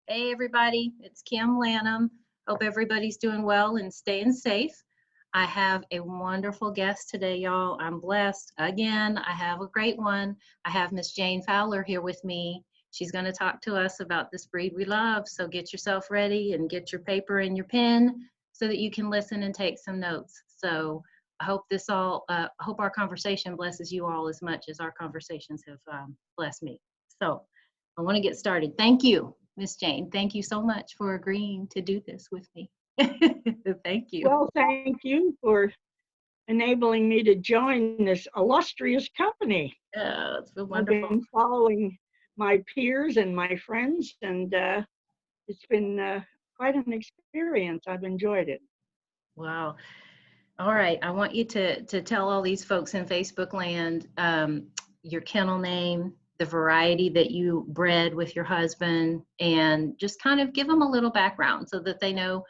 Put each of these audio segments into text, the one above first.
Hey everybody, it's Kim Lanham. Hope everybody's doing well and staying safe. I have a wonderful guest today, y'all. I'm blessed. Again, I have a great one. I have Miss Jane Fowler here with me. She's going to talk to us about this breed we love. So get yourself ready and get your paper and your pen so that you can listen and take some notes. So I hope I hope our conversation blesses you all as much as our conversations have blessed me. So I want to get started. Thank you, Miss Jane. Thank you so much for agreeing to do this with me. Thank you. Well, thank you for enabling me to join this illustrious company. It's been I've wonderful. been following my peers and my friends, and it's been quite an experience. I've enjoyed it. Wow. All right. I want you to tell all these folks in Facebook land your kennel name, the variety that you bred with your husband, and just kind of give them a little background so that they know,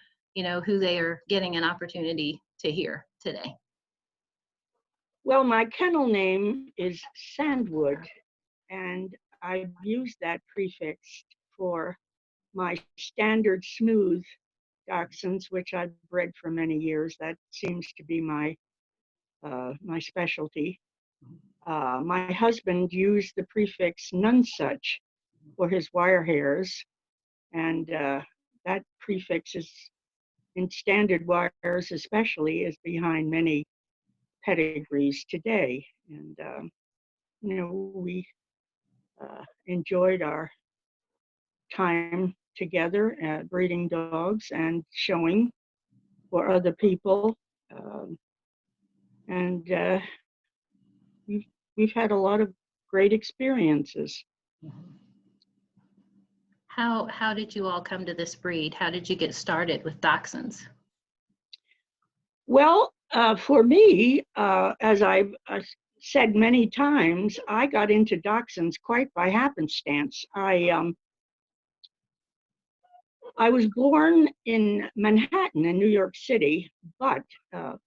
who they are getting an opportunity to hear today. Well, my kennel name is Sandwood, and I've used that prefix for my standard smooth dachshunds, which I've bred for many years. That seems to be my specialty. My husband used the prefix nonesuch for his wire hairs, and that prefix is in standard wires, especially, is behind many pedigrees today. And we enjoyed our time together breeding dogs and showing for other people. Um, and we've had a lot of great experiences. How did you all come to this breed? How did you get started with dachshunds? Well, for me, as I've said many times, I got into dachshunds quite by happenstance. I was born in Manhattan in New York City, but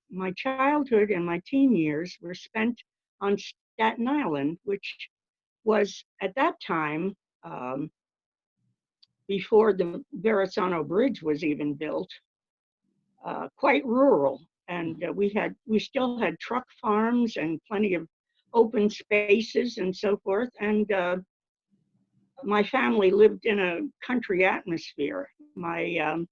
my childhood and my teen years were spent on Staten Island, which was at that time, before the Verrazano Bridge was even built, quite rural. And we still had truck farms and plenty of open spaces and so forth. And my family lived in a country atmosphere. My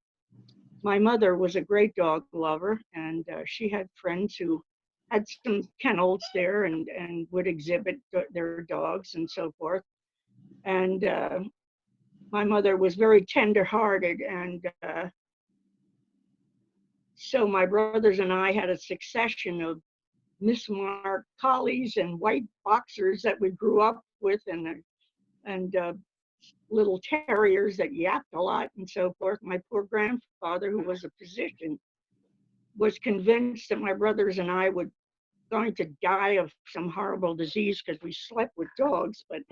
mother was a great dog lover, and she had friends who had some kennels there and would exhibit their dogs and so forth. And my mother was very tender-hearted, and so my brothers and I had a succession of mismarked collies and white boxers that we grew up with, and little terriers that yapped a lot and so forth. My poor grandfather, who was a physician, was convinced that my brothers and I would going to die of some horrible disease because we slept with dogs. But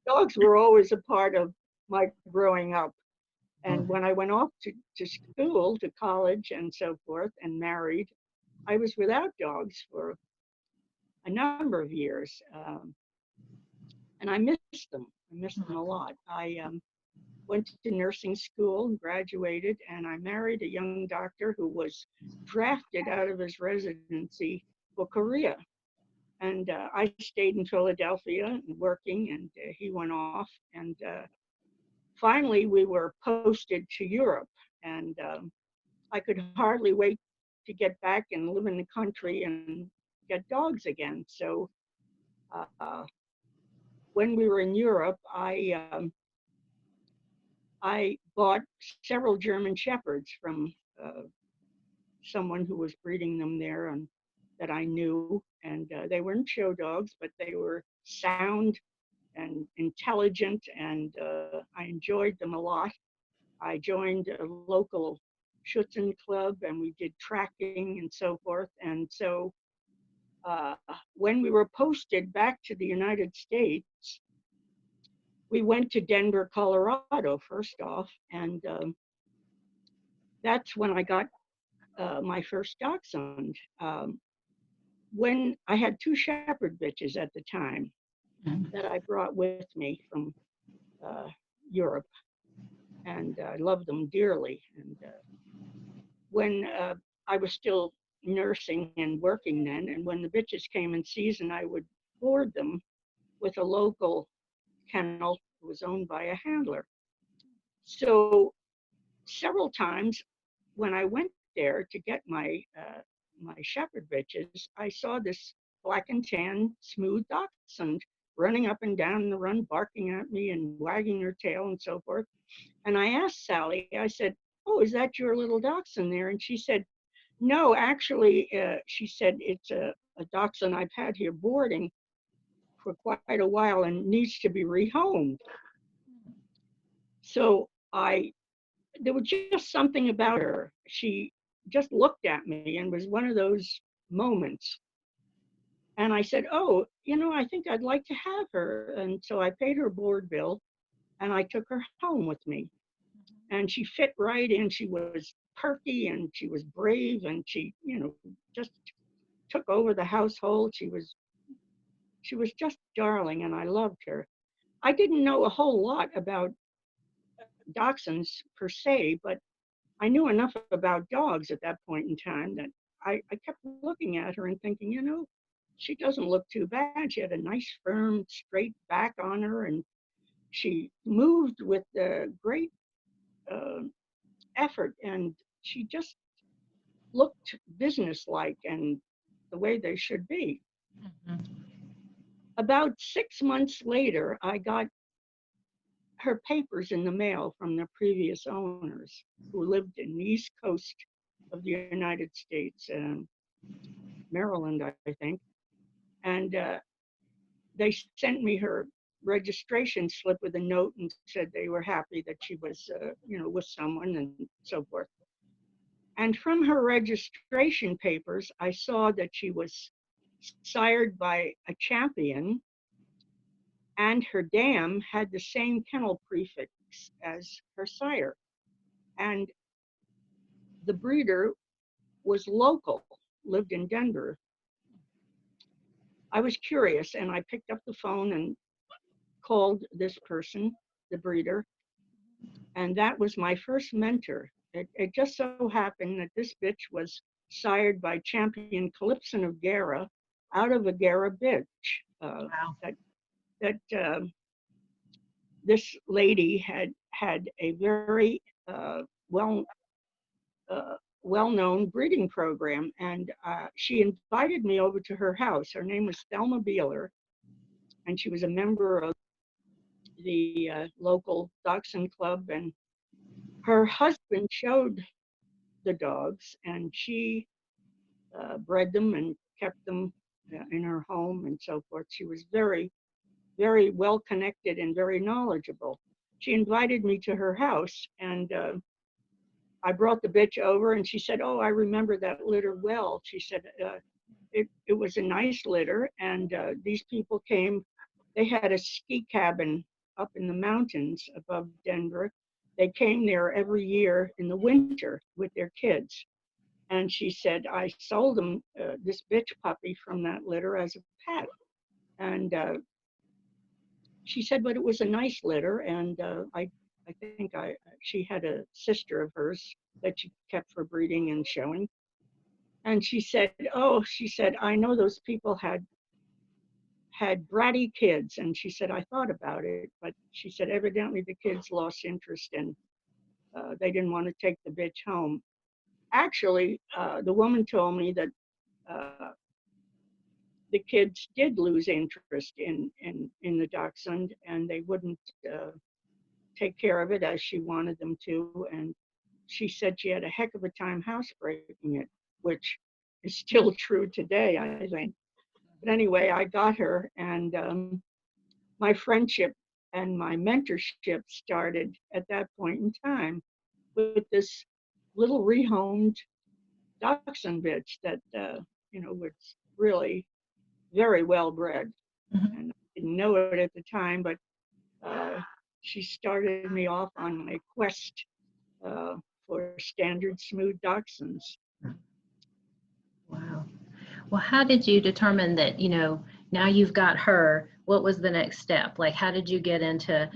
dogs were always a part of my growing up. And when I went off to school, to college and so forth, and married, I was without dogs for a number of years. And I missed them. I missed them a lot. I went to nursing school and graduated, and I married a young doctor who was drafted out of his residency for Korea. And I stayed in Philadelphia and working, and he went off. And finally, we were posted to Europe, and I could hardly wait to get back and live in the country and get dogs again. So when we were in Europe, I bought several German Shepherds from someone who was breeding them there and that I knew. And they weren't show dogs, but they were sound and intelligent, and I enjoyed them a lot. I joined a local Schutzen club, and we did tracking and so forth. And so uh, when we were posted back to the United States, we went to Denver, Colorado, first off, and that's when I got my first dachshund. When I had two shepherd bitches at the time that I brought with me from Europe. and I love them dearly. And when I was still nursing and working then, and when the bitches came in season, I would board them with a local kennel that was owned by a handler. So several times when I went there to get my shepherd bitches, I saw this black and tan smooth dachshund running up and down the run, barking at me and wagging her tail and so forth. And I asked Sally, I said, "Oh, is that your little dachshund there?" And she said, "No, actually," she said, "it's a dachshund I've had here boarding for quite a while and needs to be rehomed." So there was just something about her. She just looked at me and was one of those moments. And I said, "Oh, I think I'd like to have her." And so I paid her board bill and I took her home with me. And she fit right in. She was perky and she was brave and she, just took over the household. She was just darling and I loved her. I didn't know a whole lot about dachshunds per se, but I knew enough about dogs at that point in time that I kept looking at her and thinking, she doesn't look too bad. She had a nice, firm, straight back on her, and she moved with great uh, effort, and she just looked businesslike and the way they should be. Mhm. About 6 months later, I got her papers in the mail from the previous owners who lived in the East Coast of the United States, Maryland, I think. And they sent me her registration slip with a note and said they were happy that she was, with someone and so forth. And from her registration papers, I saw that she was sired by a champion, and her dam had the same kennel prefix as her sire. And the breeder was local, lived in Denver. I was curious and I picked up the phone and called this person, the breeder, and that was my first mentor. It just so happened that this bitch was sired by champion Calypson of Gara out of a Gara bitch. Wow. That that this lady had a very well uh, well-known breeding program, and she invited me over to her house. Her name was Thelma Beeler, and she was a member of the local Dachshund Club. And her husband showed the dogs, and she bred them and kept them in her home and so forth. She was very, very well connected and very knowledgeable. She invited me to her house, and I brought the bitch over, and she said, "Oh, I remember that litter well." She said, it was a nice litter, and these people came. They had a ski cabin up in the mountains above Denver. They came there every year in the winter with their kids. And she said, "I sold them this bitch puppy from that litter as a pet." And she said, "But it was a nice litter." And I think she had a sister of hers that she kept for breeding and showing. And she said, "Oh," she said, "I know those people had bratty kids." And she said, "I thought about it, but," she said, "evidently the kids lost interest and they didn't want to take the bitch home." Actually, the woman told me that uh, the kids did lose interest in the dachshund, and they wouldn't uh, take care of it as she wanted them to. And she said she had a heck of a time housebreaking it, which is still true today, I think. But anyway, I got her, and my friendship and my mentorship started at that point in time with this little rehomed dachshund bitch that was really very well bred. Mhm. And I didn't know it at the time, but uh, she started me off on my quest uh, for standard smooth dachshunds. Wow. Well, how did you determine that, now you've got her, what was the next step? Like, how did you get into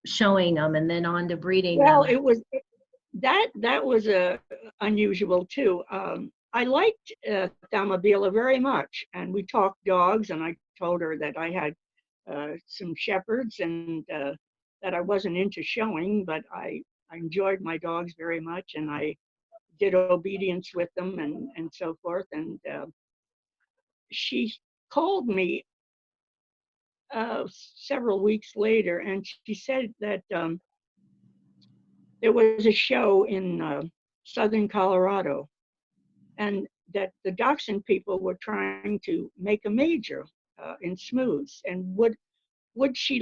showing them and then on to breeding Well, them? it was that was unusual too. I liked Thamabila very much, and we talked dogs, and I told her that I had some shepherds and that I wasn't into showing, but I enjoyed my dogs very much, and I did obedience with them and so forth. And she called me several weeks later, and she said that there was a show in southern Colorado, and that the Dachshund people were trying to make a major in smooths, and would she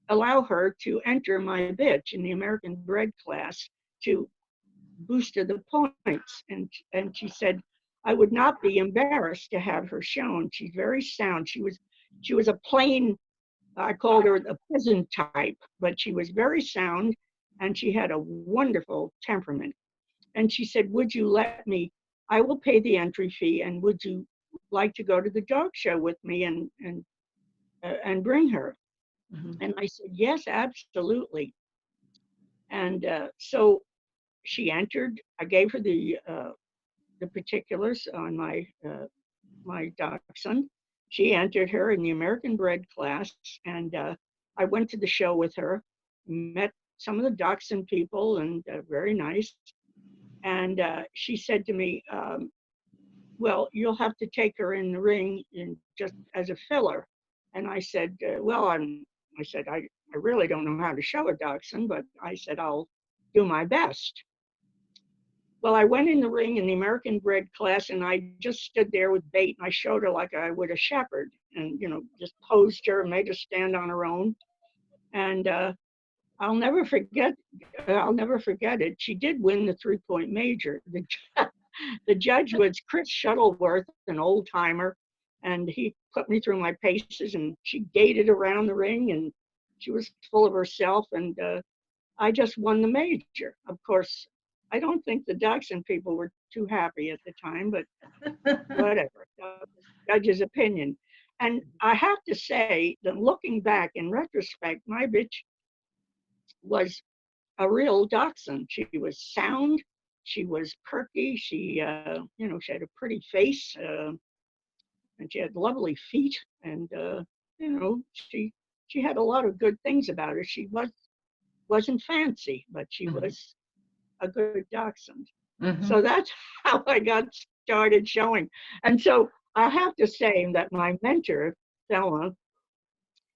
allow her to enter my bitch in the American bred class to boost the points, and she said I would not be embarrassed to have her shown. She's very sound. She was a plain, I called her the peasant type, but she was very sound, and she had a wonderful temperament. And she said, would you let me, I will pay the entry fee, and would you like to go to the dog show with me and bring her? Mhm. And I said, yes, absolutely. And so she entered. I gave her the particulars on my dachshund. She entered her in the American bred class, and I went to the show with her, met some of the dachshund people, and very nice. And she said to me, well, you'll have to take her in the ring just as a filler. And I said, well, I really don't know how to show a dachshund, but I said, I'll do my best. Well, I went in the ring in the American bred class, and I just stood there with bait, and I showed her like I would a shepherd, and just posed her and made her stand on her own. And I'll never forget. I'll never forget it. She did win the 3-point major. The judge was Chris Shuttleworth, an old timer, and he put me through my paces, and she gated around the ring, and she was full of herself, and I just won the major. Of course, I don't think the Dachshund people were too happy at the time, but whatever. That was the judge's opinion. And I have to say that looking back in retrospect, my bitch was a real dachshund. She was sound. She was perky. She had a pretty face, and she had lovely feet. And you know, she had a lot of good things about her. She wasn't fancy, but she Mhm. was a good dachshund. Mhm. So that's how I got started showing. And so I have to say that my mentor, Thelma,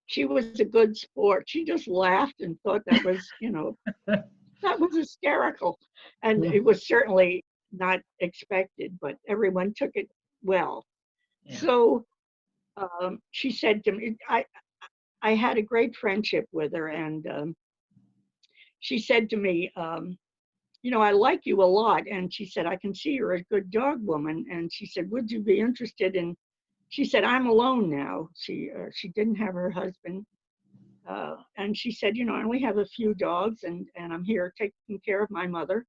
she was a good sport. She just laughed and thought that was hysterical. And it Mhm. was certainly not expected, but everyone took it well. Yeah. So she said to me, I had a great friendship with her, and she said to me, I like you a lot. And she said, I can see you're a good dog woman. And she said, would you be interested in, she said, I'm alone now. She didn't have her husband. And she said, I only have a few dogs, and I'm here taking care of my mother.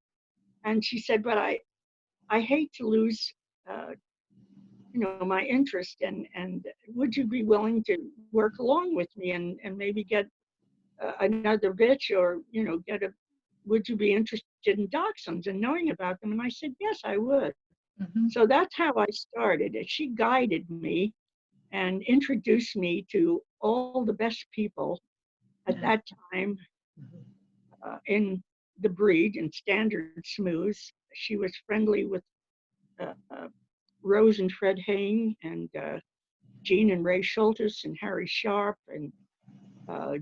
And she said, but I hate to lose, my interest, and would you be willing to work along with me and maybe get another bitch, or, would you be interested in dachshunds and knowing about them? And I said, yes, I would. Mhm. So that's how I started. She guided me and introduced me to all the best people at Yeah. that time Mhm. in the breed and standard smooths. She was friendly with Rose and Fred Hain, and Gene and Ray Schultes, and Harry Sharp, and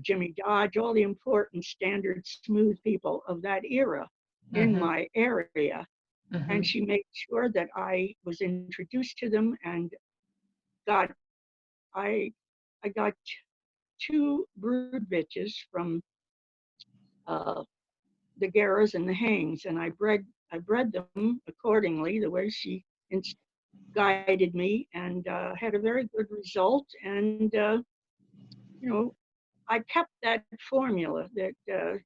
Jimmy Dodge, all the important standard smooth people of that era in Mhm. my area. And Mhm. she made sure that I was introduced to them, and got I I got two brood bitches from uh, the Garras and the Hangs, and I bred them accordingly, the way she guided me, and had a very good result. And you know, I kept that formula that the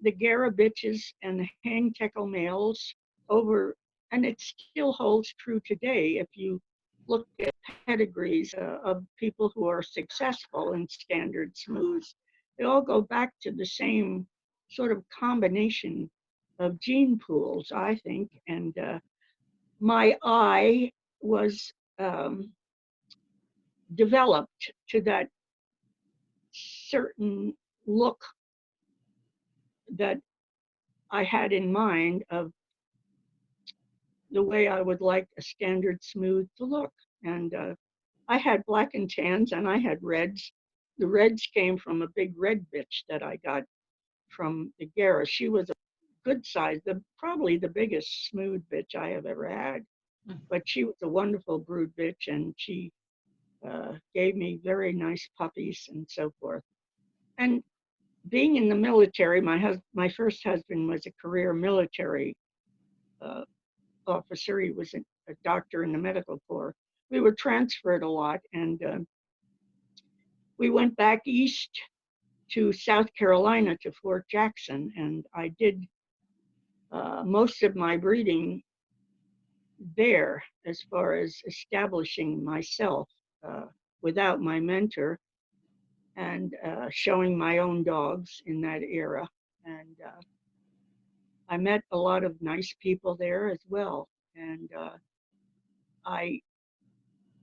the Gara bitches and the Hang Teckle males over, and it still holds true today. If you look at pedigrees of people who are successful in standard smooths, they all go back to the same sort of combination of gene pools, I think. And my eye was developed to that certain look that I had in mind of the way I would like a standard smooth to look. And I had black and tans and I had reds. The reds came from a big red bitch that I got from the Garra. She was a good size, probably the biggest smooth bitch I have ever had. But she was a wonderful brood bitch, and she gave me very nice puppies and so forth. And being in the military, my first husband was a career military uh, officer. He was a doctor in the medical corps. We were transferred a lot, and we went back east to South Carolina to Fort Jackson, and I did most of my breeding there as far as establishing myself without my mentor and showing my own dogs in that era. And I met a lot of nice people there as well. And I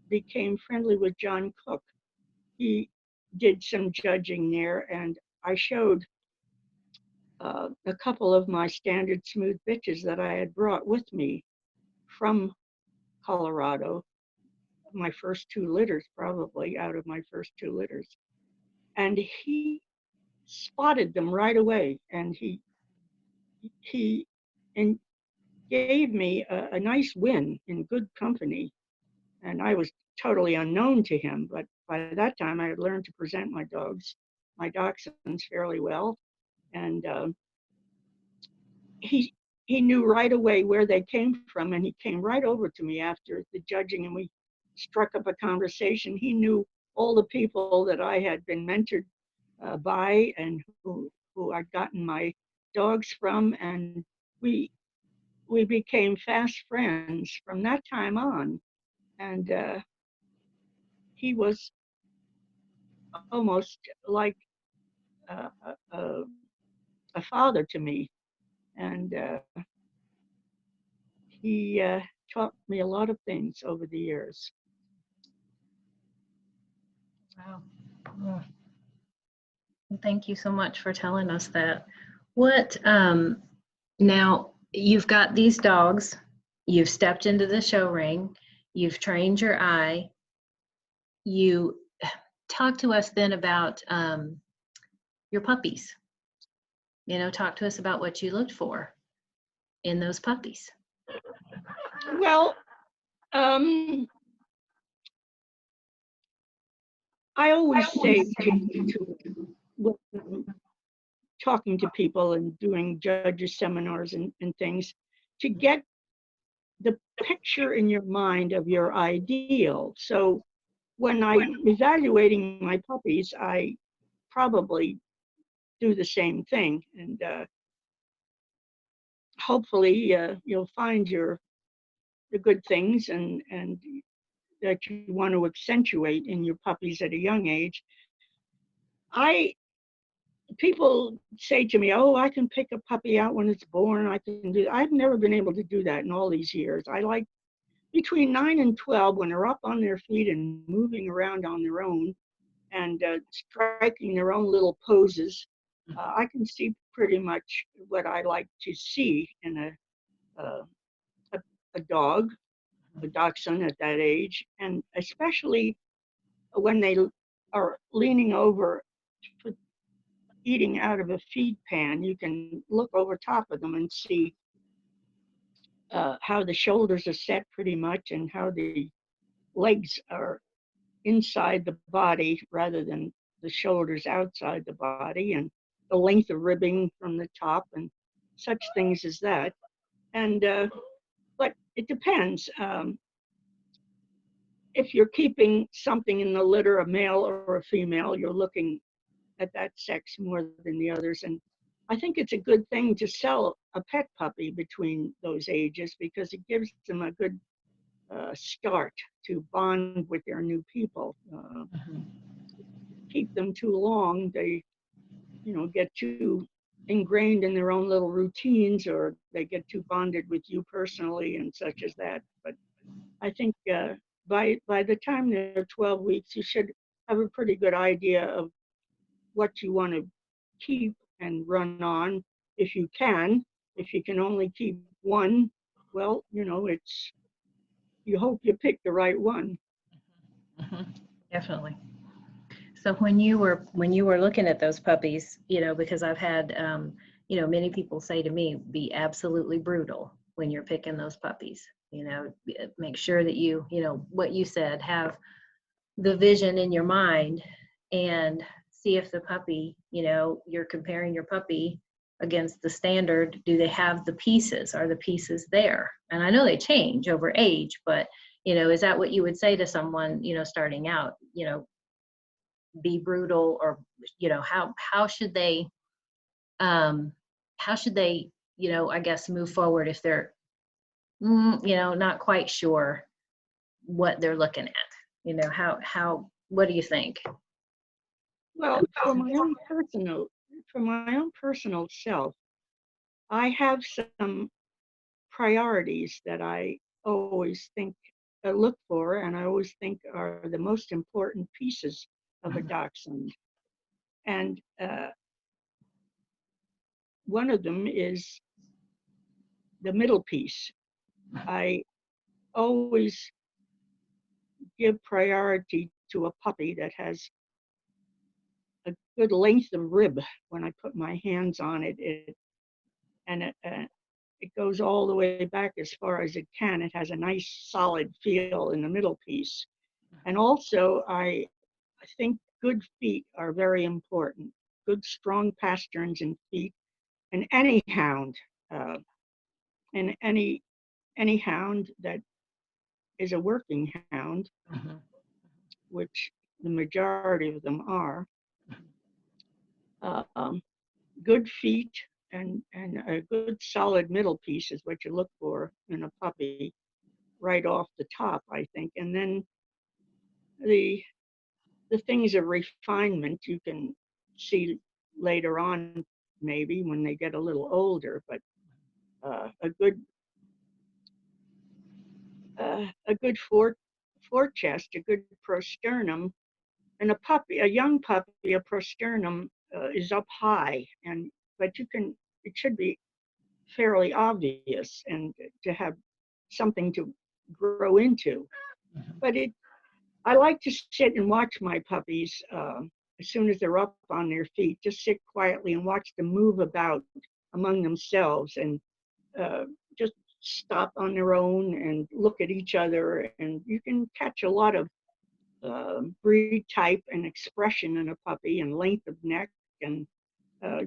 became friendly with John Cook. He did some judging there, and I showed a couple of my standard smooth bitches that I had brought with me from Colorado, my first two litters, probably out of my first two litters. And he spotted them right away, and he and gave me a nice win in good company. And I was totally unknown to him, but by that time I had learned to present my dogs, my dachshunds, fairly well. And he he knew right away where they came from, and he came right over to me after the judging, and we struck up a conversation. He knew all the people that I had been mentored by, and who I'd gotten my dogs from, and we we became fast friends from that time on. And he was almost like uh, a, a father to me, and he taught me a lot of things over the years. Wow. Well, thank you so much for telling us that. What now you've got these dogs, you've stepped into the show ring, you've trained your eye. You talk to us then about your puppies. You know, talk to us about what you looked for in those puppies. Well, I always say when I'm talking to people and doing judges seminars and things, to get the picture in your mind of your ideal. So when I'm evaluating my puppies, I probably do the same thing, and hopefully you'll find the good things and that you want to accentuate in your puppies at a young age. I People say to me, "Oh, I can pick a puppy out when it's born. I can do." I've never been able to do that in all these years. I like between 9 and 12 when they're up on their feet and moving around on their own and striking their own little poses. I can see pretty much what I like to see in uh, a dog, a dachshund at that age, and especially when they are leaning over eating out of a feed pan, you can look over top of them and see how the shoulders are set pretty much and how the legs are inside the body rather than the shoulders outside the body, and the length of ribbing from the top and such things as that. And but it depends. If you're keeping something in the litter, a male or a female, you're looking at that sex more than the others. And I think it's a good thing to sell a pet puppy between those ages because it gives them a good start to bond with their new people. Mhm. Keep them too long, they, get too ingrained in their own little routines, or they get too bonded with you personally and such as that. But I think by the time they're 12 weeks, you should have a pretty good idea of what you want to keep and run on if you can. If you can only keep one, well, it's you hope you pick the right one. Mhm. Definitely. So when you were looking at those puppies, because I've had many people say to me, be absolutely brutal when you're picking those puppies. Make sure that what you said, have the vision in your mind and see if the puppy, you're comparing your puppy against the standard. Do they have the pieces? Are the pieces there? And I know they change over age, but is that what you would say to someone, starting out, be brutal, or how should they um I guess move forward if they're not quite sure what they're looking at? How what do you think? Well, for my own personal self, I have some priorities that I always think look for, and I always think are the most important pieces of a dachshund. And one of them is the middle piece. I always give priority to a puppy that has a good length of rib. When I put my hands on it, it goes all the way back as far as it can. It has a nice solid feel in the middle piece. And also, I think good feet are very important. Good, strong pasterns and feet, and any hound, uh, and any hound that is a working hound, Mhm. which the majority of them are, uh, um, good feet and a good solid middle piece is what you look for in a puppy right off the top, I think. And then the the things of refinement you can see later on, maybe when they get a little older. But a good fore chest, a good prosternum, and a young puppy, a prosternum is up high, and but it should be fairly obvious and to have something to grow into. But I like to sit and watch my puppies as soon as they're up on their feet. Just sit quietly and watch them move about among themselves and uh, just stop on their own and look at each other. And you can catch a lot of breed type and expression in a puppy and length of neck and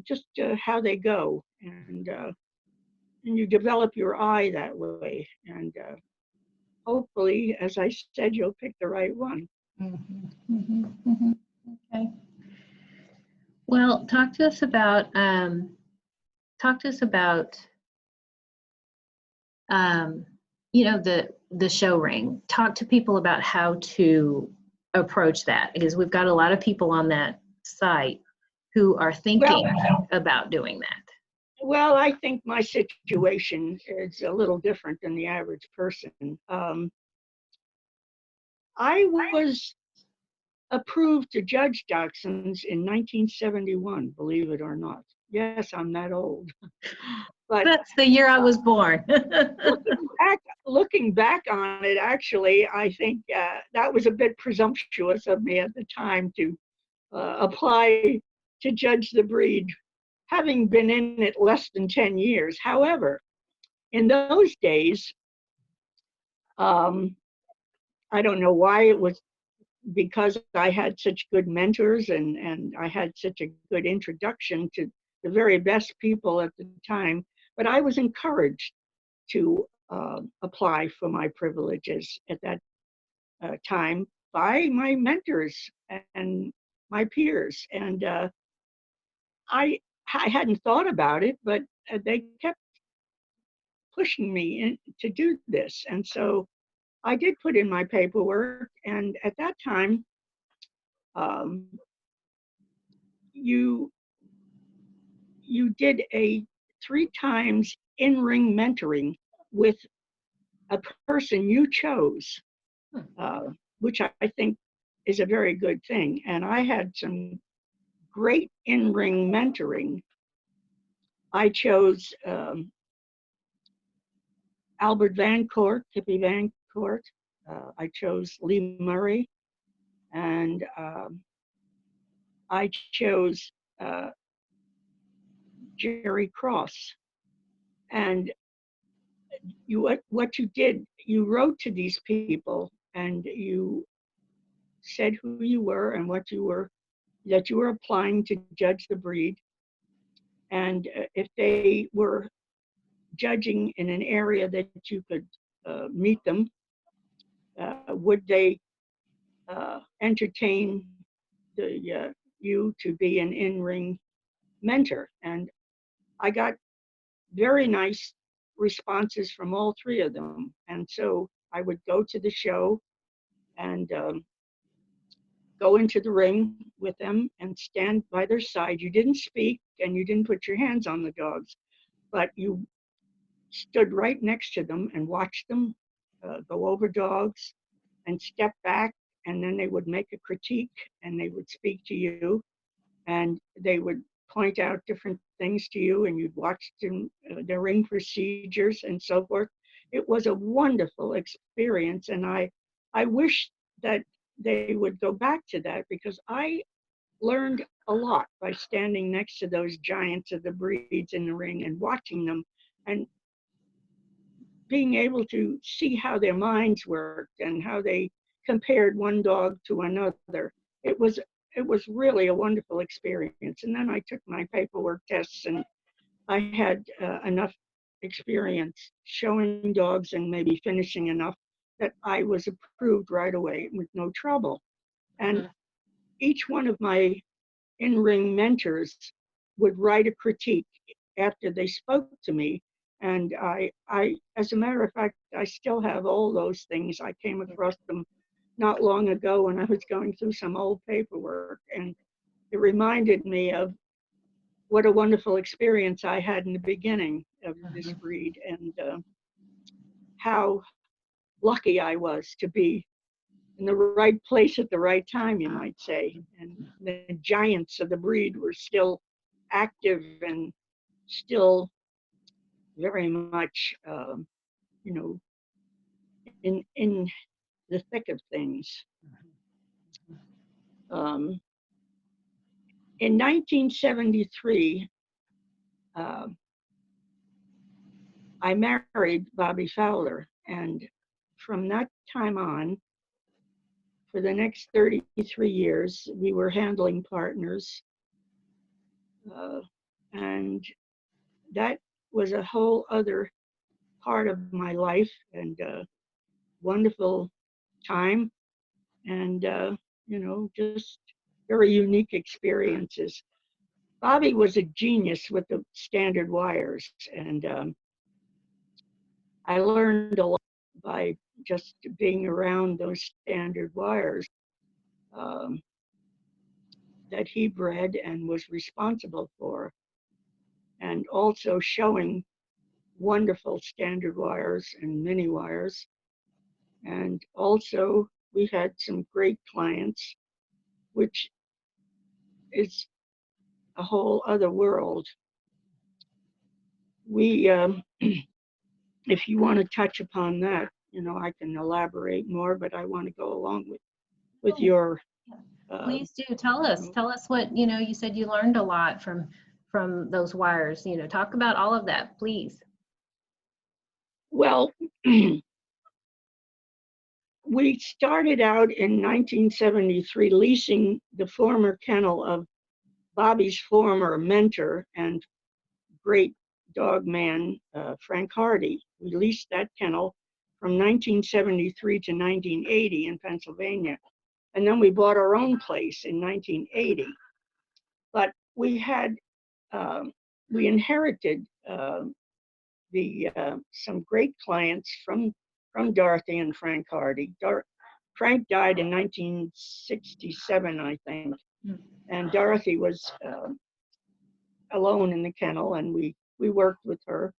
just how they go. And you develop your eye that way. And hopefully, as I said, you'll pick the right one. Mhm. Mhm. Mhm. Okay. Well, talk to us about um, the show ring. Talk to people about how to approach that, because we've got a lot of people on that site who are Well, thinking about doing that. well, I think my situation is a little different than the average person. I was approved to judge dachshunds in 1971, believe it or not. Yes, I'm that old. But That's the year I was born. looking back on it, actually, I think that was a bit presumptuous of me at the time to apply to judge the breed, having been in it less than 10 years. However, in those days, um, I don't know why it was because I had such good mentors and I had such a good introduction to the very best people at the time, but I was encouraged to apply for my privileges at that time by my mentors and my peers. And I hadn't thought about it, but they kept pushing me to do this. And so I did put in my paperwork, and at that time, um, you you did a 3 times in-ring mentoring with a person you chose, Hmm. which I think is a very good thing. And I had some great in-ring mentoring. I chose Albert Van Court, Kippy Van Court. I chose Lee Murray, and I chose Jerry Cross. And what you did, you wrote to these people, and you said who you were and what you were, that you were applying to judge the breed, and if they were judging in an area that you could meet them, would they entertain you to be an in-ring mentor? And I got very nice responses from all 3 of them. And so I would go to the show and go into the ring with them and stand by their side. You didn't speak and you didn't put your hands on the dogs, but you stood right next to them and watched them go over dogs and step back. And then they would make a critique and they would speak to you and they would point out different things to you, and you'd watch them, their ring procedures and so forth. It was a wonderful experience, and I wish that they would go back to that, because I learned a lot by standing next to those giants of the breeds in the ring and watching them and being able to see how their minds worked and how they compared one dog to another. It was it was really a wonderful experience. And then I took my paperwork tests, and I had enough experience showing dogs and maybe finishing enough that I was approved right away with no trouble. And Mhm. each one of my in-ring mentors would write a critique after they spoke to me. And as a matter of fact, I still have all those things. I came across them not long ago when I was going through some old paperwork, and it reminded me of what a wonderful experience I had in the beginning of this Mhm. breed, and how lucky I was to be in the right place at the right time, you might say. And the giants of the breed were still active and still very much, you know, in the thick of things. Um, in 1973, uh, I married Bobby Fowler, and from that time on, for the next 33 years, we were handling partners, uh, and that was a whole other part of my life, and wonderful time, and just very unique experiences. Bobby was a genius with the standard wires, and I learned a lot by just being around those standard wires um, that he bred and was responsible for, and also showing wonderful standard wires and mini wires. And also, we had some great clients, which is a whole other world. We, if you want to touch upon that, I can elaborate more, but I want to go along with Oh, your, uh, please do tell us. Tell us what, you said you learned a lot from those wires. Talk about all of that, please. well, we started out in 1973 leasing the former kennel of Bobby's former mentor and great dog man, Frank Hardy. We leased that kennel from 1973 to 1980 in Pennsylvania. And then we bought our own place in 1980. But um, we inherited some great clients from from Dorothy and Frank Hardy. Frank died in 1967, I think, and Dorothy was alone in the kennel, and we worked with her.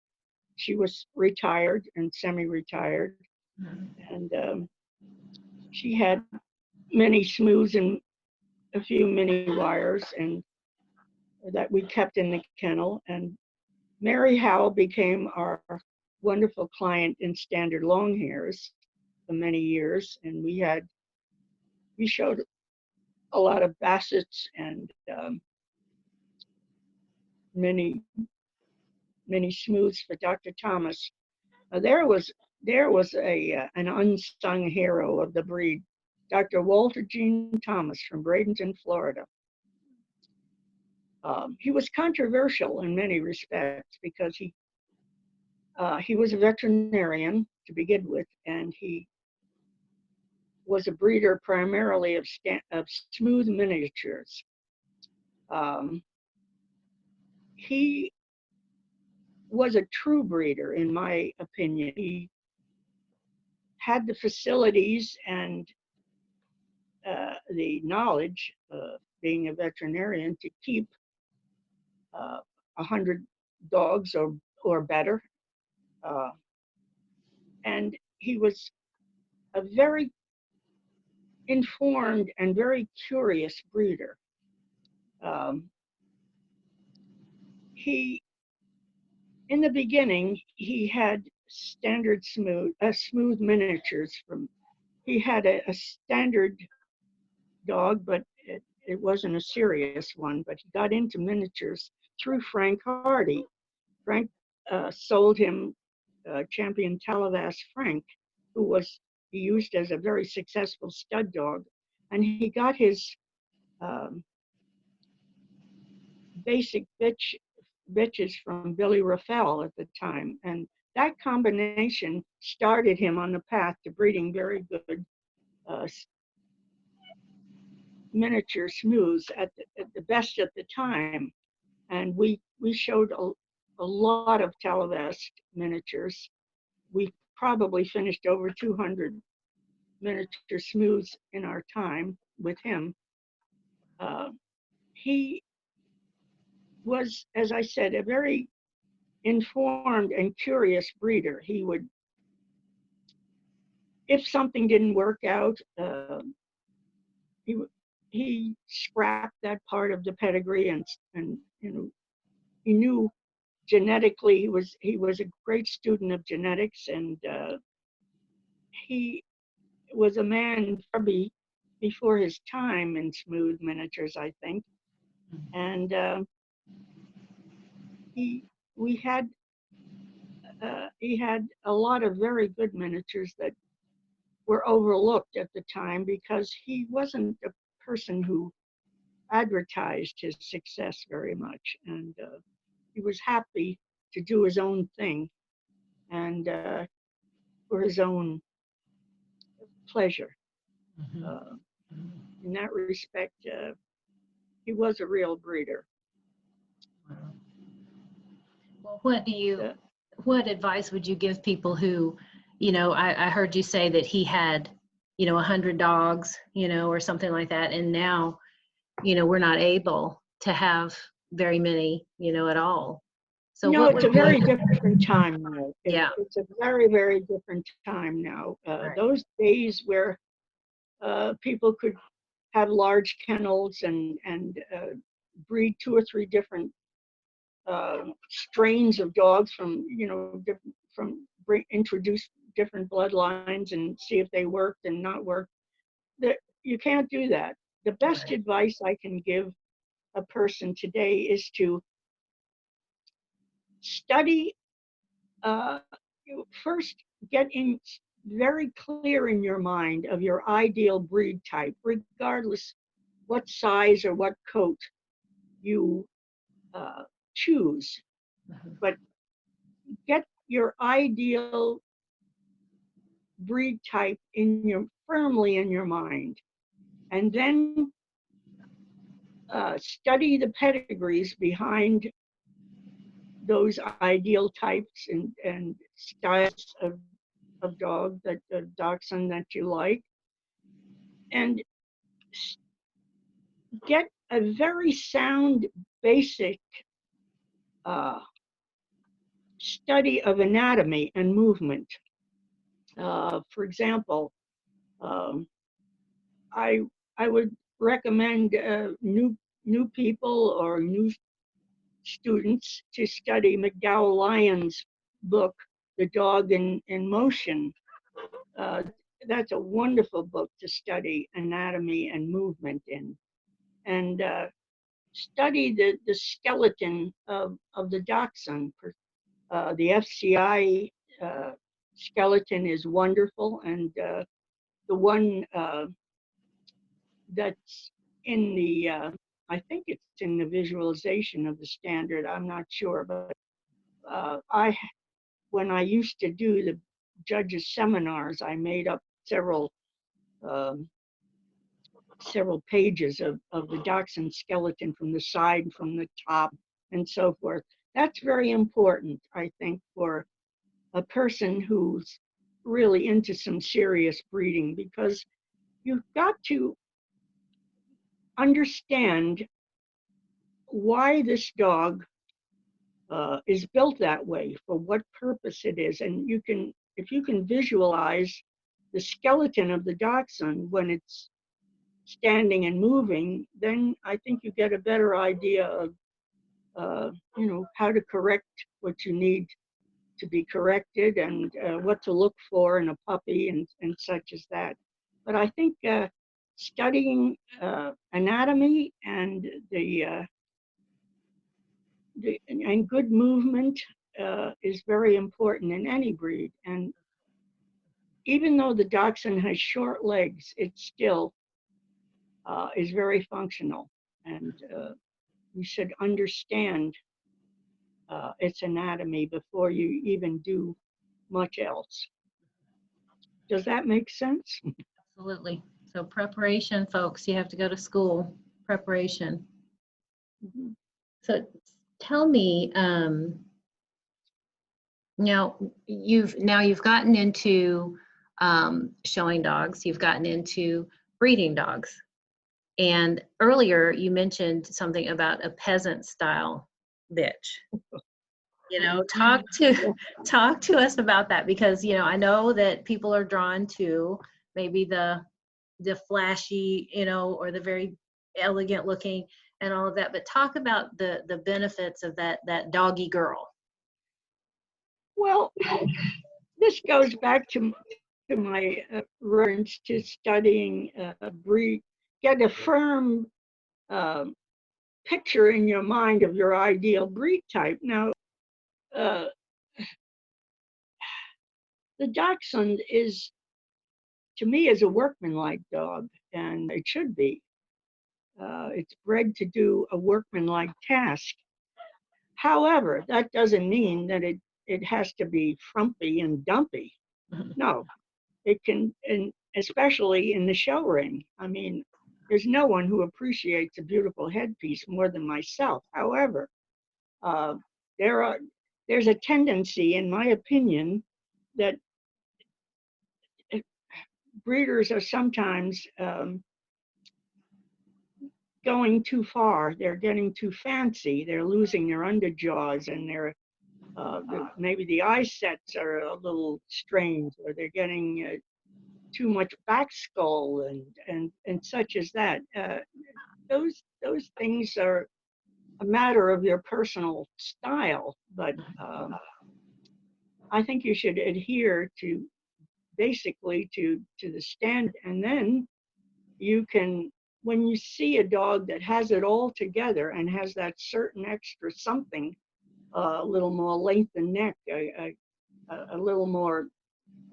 She was retired and semi-retired, and she had many smooths and a few mini wires, and that we kept in the kennel. And Mary Howell became our wonderful client in standard long hairs for many years, and we showed a lot of Bassets and many smooths for Dr. Thomas. There was an unsung hero of the breed, Dr. Walter Gene Thomas from Bradenton, Florida. He was controversial in many respects because he was a veterinarian to begin with, and he was a breeder primarily of smooth miniatures. He was a true breeder, in my opinion. He had the facilities and the knowledge, being a veterinarian, to keep 100 dogs or better. And he was a very informed and very curious breeder. In the beginning, he had standard smooth miniatures he had a standard dog, but it wasn't a serious one, but he got into miniatures through Frank Hardy. Frank sold him Champion Talavas Frank, who he used as a very successful stud dog. And he got his basic bitches from Billy Raffel at the time. And that combination started him on the path to breeding very good miniature smooths at the best at the time. And we showed a lot of Talavas miniatures. We probably finished over 200 miniature smooths in our time with him. He was, as I said, a very informed and curious breeder. He would, if something didn't work out, he scrapped that part of the pedigree, and he knew genetically. He was a great student of genetics, and he was a man far before his time in smooth miniatures, I think. And he had a lot of very good miniatures that were overlooked at the time because he wasn't a person who advertised his success very much, and he was happy to do his own thing and for his own pleasure. In that respect, he was a real breeder. Well, what advice would you give people who, I heard you say that he had, 100 dogs, or something like that, and now, we're not able to have very many, at all. So no, it's a very different time now. Yeah. It's a very, very different time now. Right. Those days where people could have large kennels and breed 2 or 3 different strains of dogs introduce different bloodlines and see if they worked and not worked. You can't do that. The best advice I can give a person today is to study. First, get very clear in your mind of your ideal breed type, regardless what size or what coat you choose. But get your ideal breed type firmly in your mind, and then study the pedigrees behind those ideal types and styles of of dog, that the Dachshund that you like, and get a very sound, basic study of anatomy and movement. For example, um, I I would recommend new people or new students to study McDowell Lyon's book, The Dog in Motion. Uh, that's a wonderful book to study anatomy and movement in, and study the skeleton of the dachshund. The FCI skeleton is wonderful, and the one that's in the, I think it's in the visualization of the standard, I'm not sure, but when I used to do the judges seminars, I made up um, several pages of the dachshund skeleton from the side, from the top, and so forth. That's very important, I think, for a person who's really into some serious breeding, because you've got to understand why this dog is built that way, for what purpose it is. And you can, if you can visualize the skeleton of the dachshund when it's standing and moving, then I think you get a better idea of, how to correct what you need to be corrected, and what to look for in a puppy, and such as that. But I think studying anatomy and and good movement is very important in any breed. And even though the dachshund has short legs, it still is very functional. And you should understand its anatomy before you even do much else. Does that make sense? Absolutely. So preparation, folks, you have to go to school. Preparation. Mm-hmm. So tell me, now you've gotten into showing dogs, you've gotten into breeding dogs. And earlier you mentioned something about a peasant style bitch. Talk to us about that, because I know that people are drawn to maybe the flashy, or the very elegant looking and all of that, but talk about the benefits of that doggy girl. Well, this goes back to my reference to studying breed. Get a firm picture in your mind of your ideal breed type. Now, the Dachshund is, to me, is a workmanlike dog, and it should be. It's bred to do a workmanlike task. However, that doesn't mean that it has to be frumpy and dumpy. No, it can, and especially in the show ring. I mean, there's no one who appreciates a beautiful headpiece more than myself. However, uh, there's a tendency, in my opinion, that breeders are sometimes going too far. They're getting too fancy. They're losing their underjaws, and maybe the eye sets are a little strange, or they're getting too much back skull, and such as that. Those things are a matter of your personal style, but I think you should adhere to basically to the standard, and then you can, when you see a dog that has it all together and has that certain extra something, a little more length in neck, a little more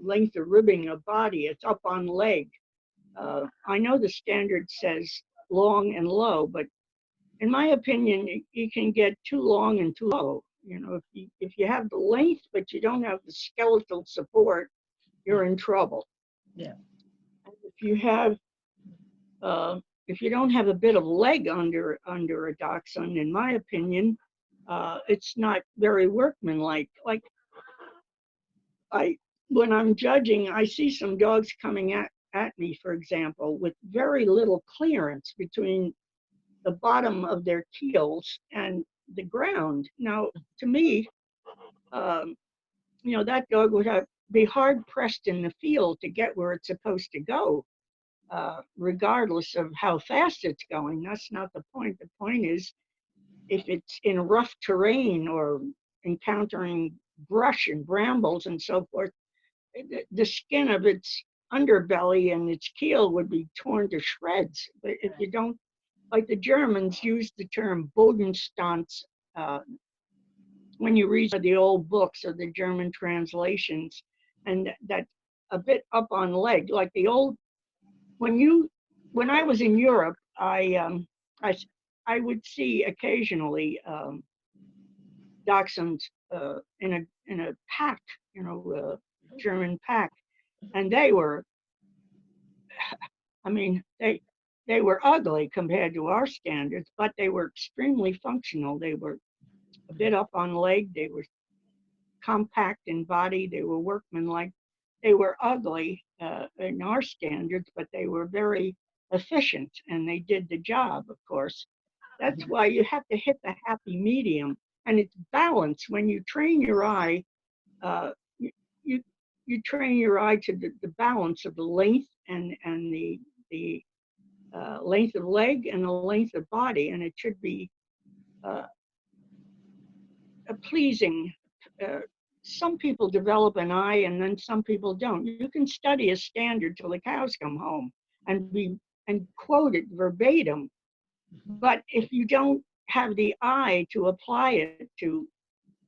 length of ribbing of body, it's up on leg. I know the standard says long and low, but in my opinion, you can get too long and too low. If you have the length but you don't have the skeletal support, you're in trouble. Yeah. If you don't have a bit of leg under a dachshund, in my opinion, it's not very workmanlike. Like when I'm judging, I see some dogs coming at me, for example, with very little clearance between the bottom of their keels and the ground. Now, to me, um, that dog would be hard pressed in the field to get where it's supposed to go, regardless of how fast it's going. That's not the point. The point is if it's in rough terrain or encountering brush and brambles and so forth, the skin of its underbelly and its keel would be torn to shreds. But if you don't, like the Germans use the term Bodenstanz uh, when you read the old books or the German translations, and that a bit up on leg, like the old, when I was in Europe, I, I would see occasionally dachshunds in a pack, German pack, and they were, I mean, they were ugly compared to our standards, but they were extremely functional. They were a bit up on leg. They were compact in body. They were workmanlike. They were ugly in our standards, but they were very efficient and they did the job, of course. That's why you have to hit the happy medium. And it's balance. When you train your eye, uh, you, you train your eye to the balance of the length and the length of leg and the length of body. And it should be uh, a pleasing. Uh, some people develop an eye and then some people don't. You can study a standard till the cows come home and quote it verbatim. But if you don't have the eye to apply it to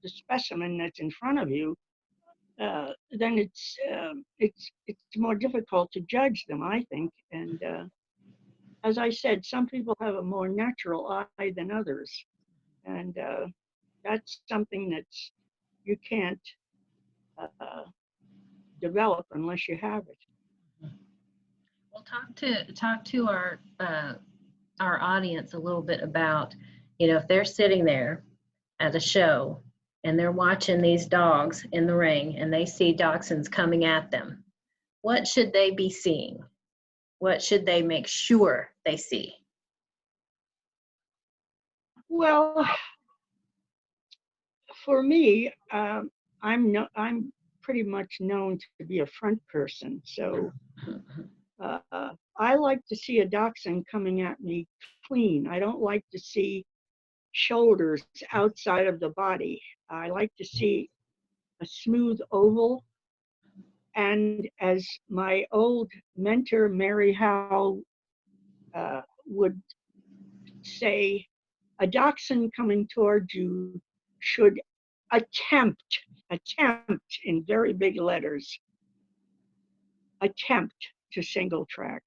the specimen that's in front of you, then it's more difficult to judge them, I think. And as I said, some people have a more natural eye than others, and that's something that's you can't uh, develop unless you have it. Well, talk to our audience a little bit about, if they're sitting there at a show and they're watching these dogs in the ring and they see dachshunds coming at them, what should they be seeing? What should they make sure they see? Well, for me, I'm pretty much known to be a front person, so I like to see a dachshund coming at me clean. I don't like to see shoulders outside of the body. I like to see a smooth oval. And as my old mentor, Mary Howe, would say, a dachshund coming towards you should attempt in very big letters, attempt to single track.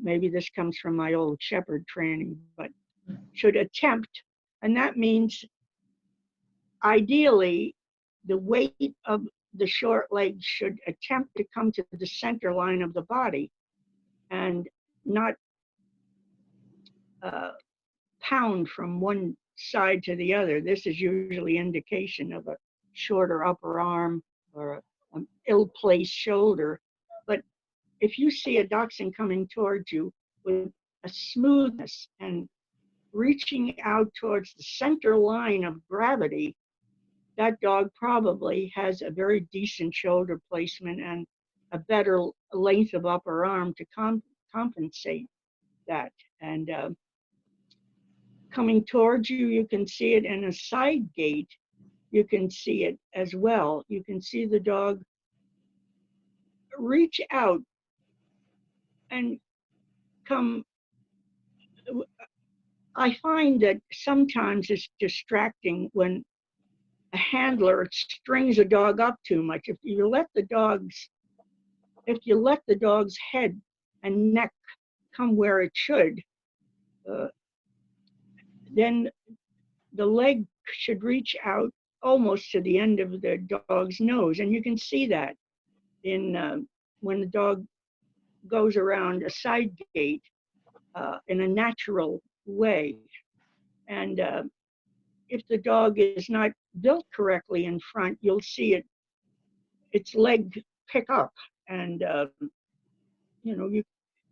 Maybe this comes from my old shepherd training, but should attempt. And that means ideally the weight of the short legs should attempt to come to the center line of the body and not pound from one side to the other. This is usually indication of a shorter upper arm or an ill-placed shoulder. But if you see a dachshund coming towards you with a smoothness and reaching out towards the center line of gravity, that dog probably has a very decent shoulder placement and a better length of upper arm to compensate that. And coming towards you, you can see it in a side gait. You can see it as well. You can see the dog reach out and come. I find that sometimes it's distracting when a handler strings a dog up too much. If you let the dog's head and neck come where it should, then the leg should reach out almost to the end of the dog's nose. And you can see that in when the dog goes around a side gait in a natural way. And if the dog is not built correctly in front, you'll see it its leg pick up, and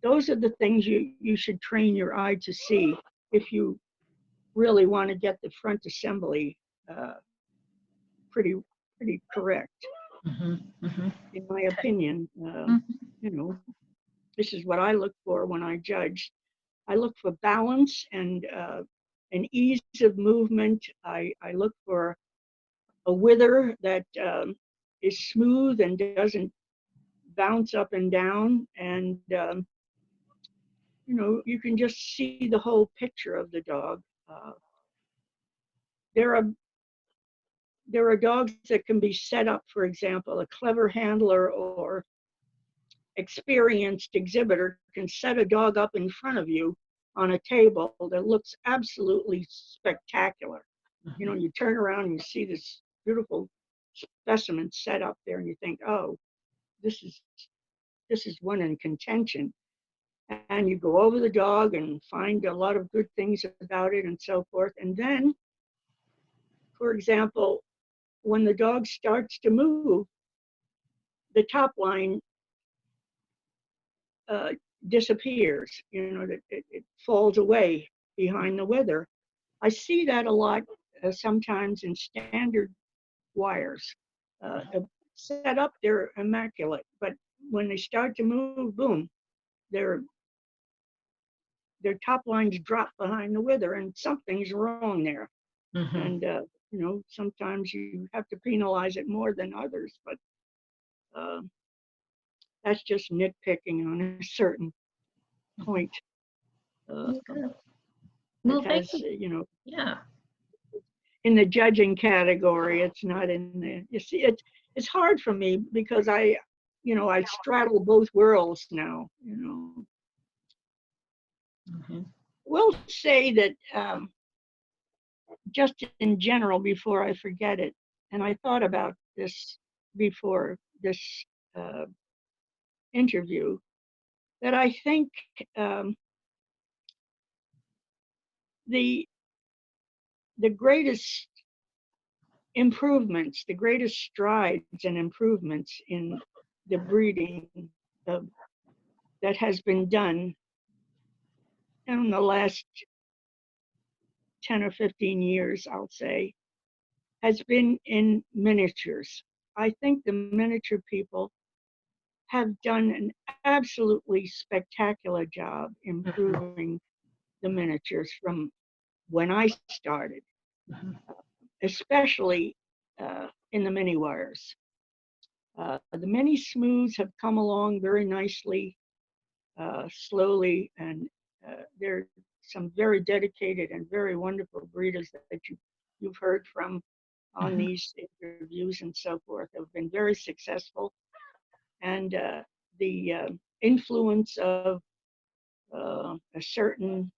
those are the things you should train your eye to see if you really want to get the front assembly uh, pretty pretty correct, Mhm. Mhm. in my opinion. Mhm. You know, this is what I look for when I judge. I look for balance and an ease of movement. I look for a wither that is smooth and doesn't bounce up and down. And, you can just see the whole picture of the dog. Uh, there are there are dogs that can be set up, for example, a clever handler or experienced exhibitor can set a dog up in front of you on a table that looks absolutely spectacular. Mhm. You turn around and you see this beautiful specimen set up there, and you think, oh, this is this is one in contention. And you go over the dog and find a lot of good things about it and so forth. And then, for example, when the dog starts to move, the top line uh, disappears. That it falls away behind the wither. I see that a lot sometimes in standard wires. Set up, they're immaculate, but when they start to move, boom, their their top lines drop behind the wither, and something's wrong there. Mhm. And sometimes you have to penalize it more than others, but uh, that's just nitpicking on a certain Mhm. point. Uh, Okay. it Well, thank has, you. Yeah. in the judging category. It's not in the. You see, it's hard for me because I straddle both worlds now. Mhm. We'll say that just in general before I forget it, and I thought about this before this uh, interview, that I think um, the the greatest improvements, the greatest strides and improvements in the breeding uh, that has been done in the last 10 or 15 years, I'll say, has been in miniatures. I think the miniature people have done an absolutely spectacular job Mhm. improving the miniatures from when I started, Mhm. especially in the mini wires. The mini smooths have come along very nicely, slowly, and there are some very dedicated and very wonderful breeders that you've heard from on Mhm. these interviews and so forth have been very successful. And the influence of a certain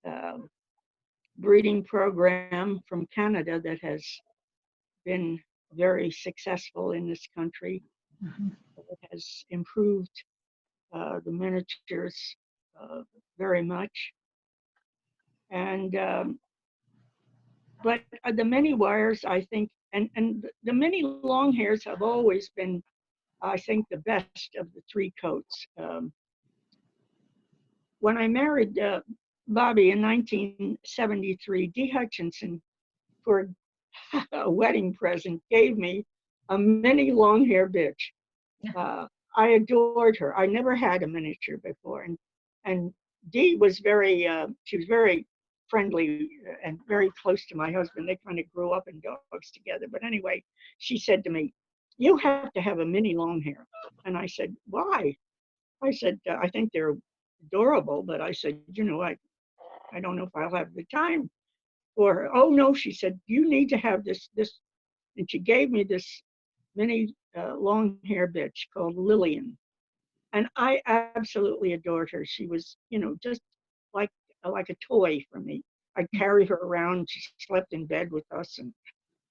uh, breeding program from Canada that has been very successful in this country, Mhm. has improved the miniatures uh, very much. And but the mini wires, I think, and the mini long hairs have always been, I think, the best of the three coats. When I married Bobby in 1973, D. Hutchinson, for a wedding present, gave me a mini long hair bitch. Yeah. Uh, I adored her. I never had a miniature before, and Dee was she was very friendly and very close to my husband. They kind of grew up in dogs together. But anyway, she said to me, "You have to have a mini long hair." And I said, "Why?" I said, "I think they're adorable." But I said, I don't know if I'll have the time for her. Oh no, she said, "You need to have this," and she gave me this mini long hair bitch called Lillian, and I absolutely adored her. She was, just like like a toy for me. I'd carry her around. She slept in bed with us and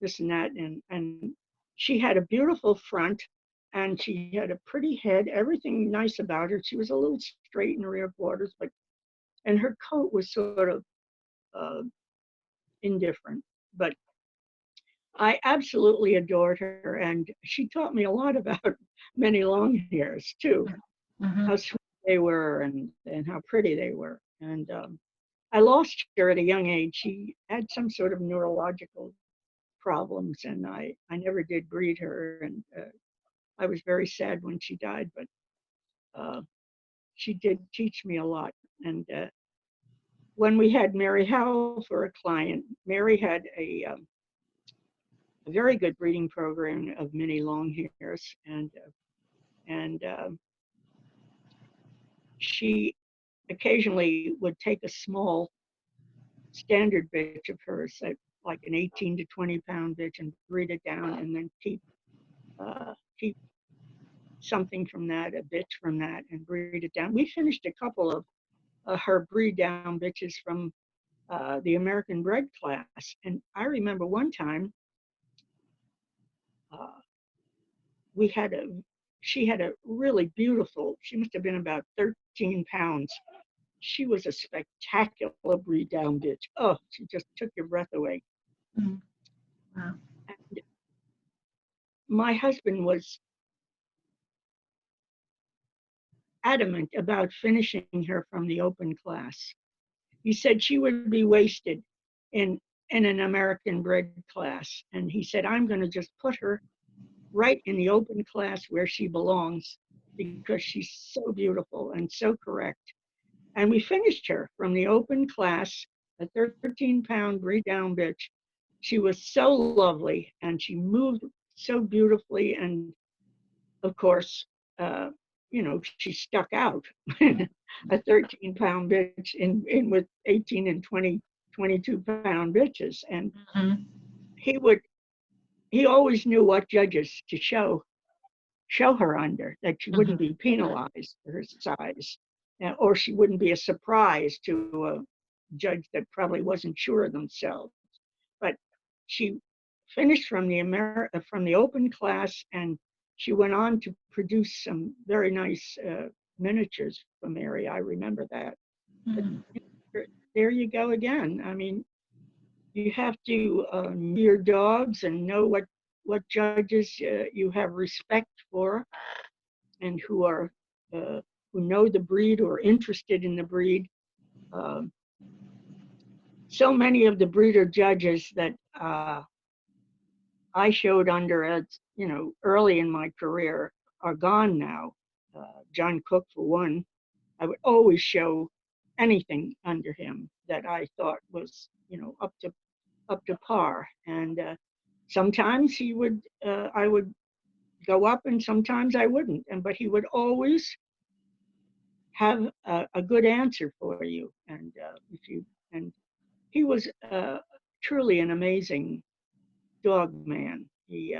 this and that, and she had a beautiful front, and she had a pretty head. Everything nice about her. She was a little straight in the rear quarters, but and her coat was sort of uh, indifferent. But I absolutely adored her, and she taught me a lot about many long hairs too, Mm-hmm. how sweet they were and how pretty they were. And I lost her at a young age. She had some sort of neurological problems, and I never did breed her, and I was very sad when she died. But uh, she did teach me a lot. And when we had Mary Howell for a client, Mary had a very good breeding program of mini long hairs, and she occasionally would take a small standard bitch of hers, like an 18 to 20 pound bitch, and breed it down, and then keep something from that, a bitch from that, and breed it down. We finished a couple of her breed down bitches from the American bred class, and I remember one time uh, we had a she had a really beautiful. She must have been about 13 pounds. She was a spectacular breed down bitch. Oh, she just took your breath away. Mm-hmm. Wow. And my husband was adamant about finishing her from the open class. He said she would be wasted in in an American bred class, and he said I'm going to just put her right in the open class where she belongs because she's so beautiful and so correct. And we finished her from the open class, a 13-pound breed down bitch. She was so lovely and she moved so beautifully. And of course, uh, she stuck out. A 13-pound bitch in with 18 and 20, 22-pound bitches. And Mm-hmm. he would, he always knew what judges to show her under, that she wouldn't Mm-hmm. be penalized for her size, or she wouldn't be a surprise to a judge that probably wasn't sure of themselves. But she finished from the open class, and she went on to produce some very nice miniatures for Mary. I remember that. But there you go again. I mean, you have to know your dogs and know what judges you have respect for, and who know the breed or interested in the breed. Um, so many of the breeder judges that I showed under as early in my career are gone now. John Cook, for one, I would always show anything under him that I thought was up to par, and sometimes I would go up, and sometimes I wouldn't, but he would always have a good answer for you. And if you and he was truly an amazing dog man. He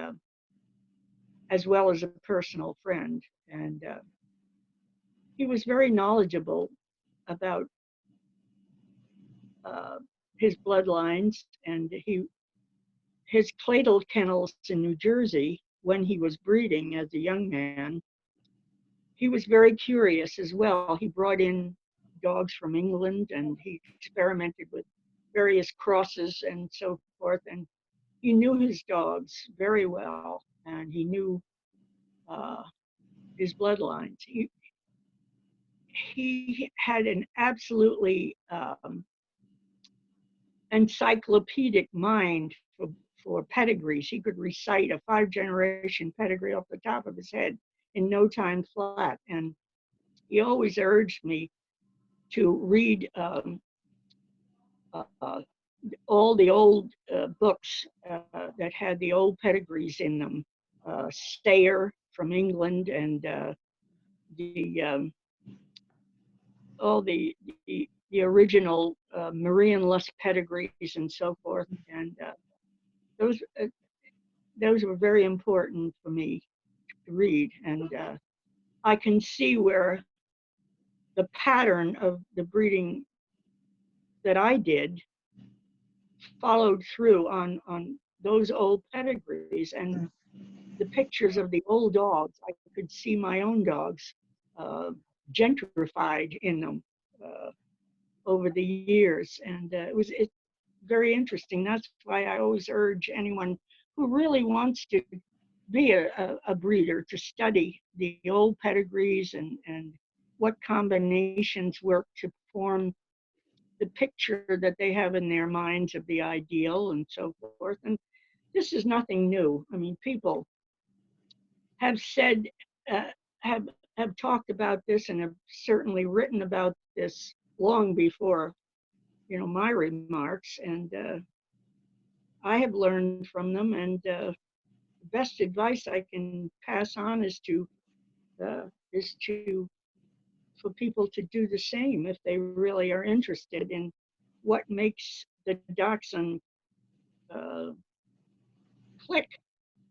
as well as a personal friend, and he was very knowledgeable about uh, his bloodlines, and his Cladle Kennels in New Jersey, when he was breeding as a young man, he was very curious as well. He brought in dogs from England, and he experimented with various crosses and so forth. And he knew his dogs very well, and he knew uh, his bloodlines. He had an absolutely encyclopedic mind for pedigrees. He could recite a 5-generation pedigree off the top of his head in no time flat. And he always urged me to read uh, all the old books that had the old pedigrees in them. Stayer from England, and the all the original Marie and Lusk pedigrees and so forth. And those those were very important for me to read. And I can see where the pattern of the breeding that I did followed through on those old pedigrees, and the pictures of the old dogs. I could see my own dogs uh, gentrified in them uh, over the years, and it's very interesting. That's why I always urge anyone who really wants to be a breeder, to study the old pedigrees and what combinations work to form the picture that they have in their minds of the ideal and so forth. And this is nothing new. I mean, people have said, uh, have have talked about this and have certainly written about this long before, my remarks. And I have learned from them. And the best advice I can pass on is to for people to do the same if they really are interested in what makes the dachshund uh, click,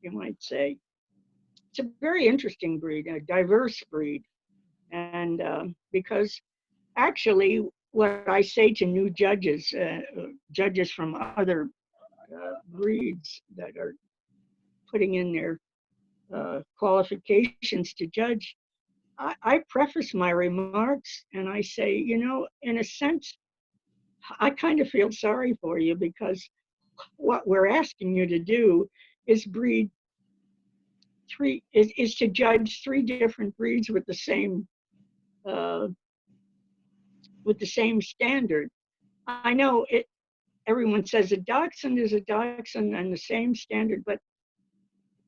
you might say. It's a very interesting breed, a diverse breed. And because actually, what I say to new judges, judges from other breeds that are putting in their qualifications to judge, I preface my remarks and I say, in a sense, I kind of feel sorry for you because what we're asking you to do is breed is to judge three different breeds uh, with the same standard. I know everyone says a dachshund is a dachshund and the same standard, but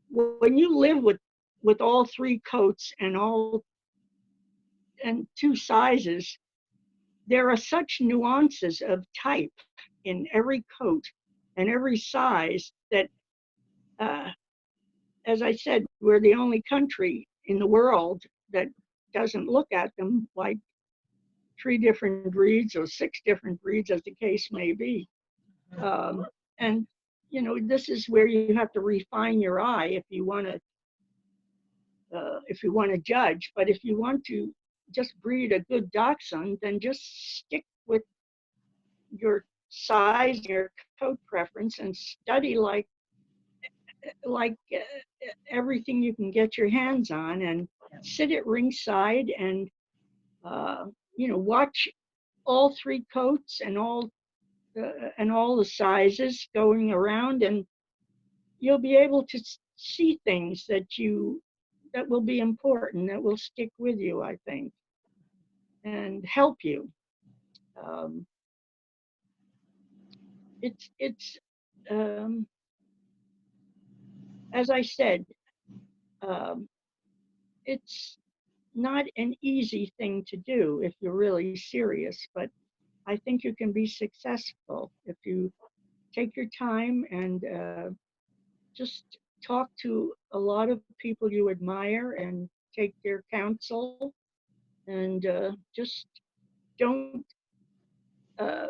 when you live with all three coats and two sizes, there are such nuances of type in every coat and every size that, uh, as I said, we're the only country in the world that doesn't look at them like three different breeds or six different breeds, as the case may be. And this is where you have to refine your eye if you want to judge. But if you want to just breed a good dachshund, then just stick with your size, your coat preference, and study like everything you can get your hands on, and sit at ringside and watch all three coats and all the sizes going around, and you'll be able to see things that will be important, that will stick with you, I think, and help you. Um, it's as I said, um, it's not an easy thing to do if you're really serious, but I think you can be successful if you take your time and just talk to a lot of people you admire and take their counsel, and just don't uh,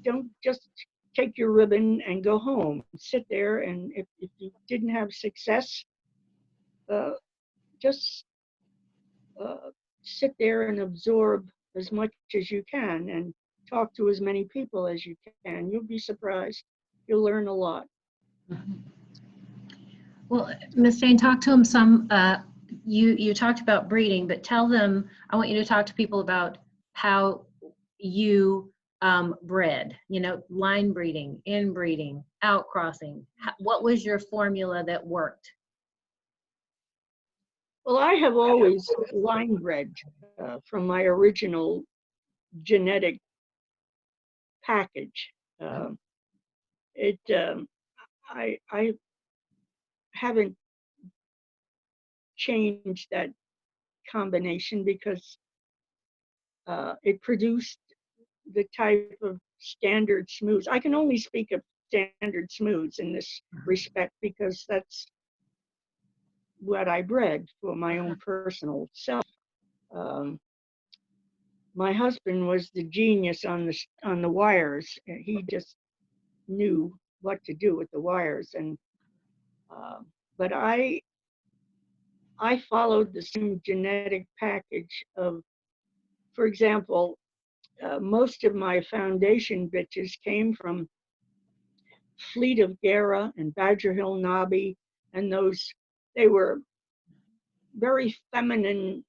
don't just take your ribbon and go home. Sit there, and if you didn't have success, uh, just uh, sit there and absorb as much as you can and talk to as many people as you can. You'll be surprised. You'll learn a lot. Well, Miss Jane, talk to them some. You talked about breeding, but tell them, I want you to talk to people about how you bred, line breeding, inbreeding, outcrossing. What was your formula that worked? Well, I have always line bred from my original genetic package. It I haven't changed that combination because it produced the type of standard smooths. I can only speak of standard smooths in this respect because that's what I bred for my own personal self. Um, my husband was the genius on the wires. He just knew what to do with the wires, and but I followed the same genetic package of, for example, most of my foundation bitches came from Fleet of Gera and Badger Hill Nobby, and they were very feminine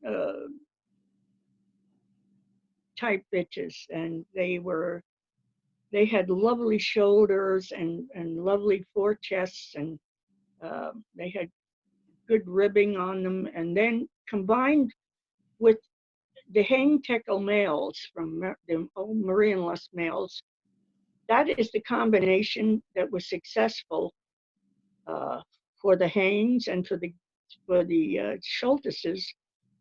uh, type bitches, and they were they had lovely shoulders and lovely fore chests, and they had good ribbing on them. And then combined with the hang tickle males from the old Marie and Lust males, that is the combination that was successful uh, for the Hanes and for the Schulteses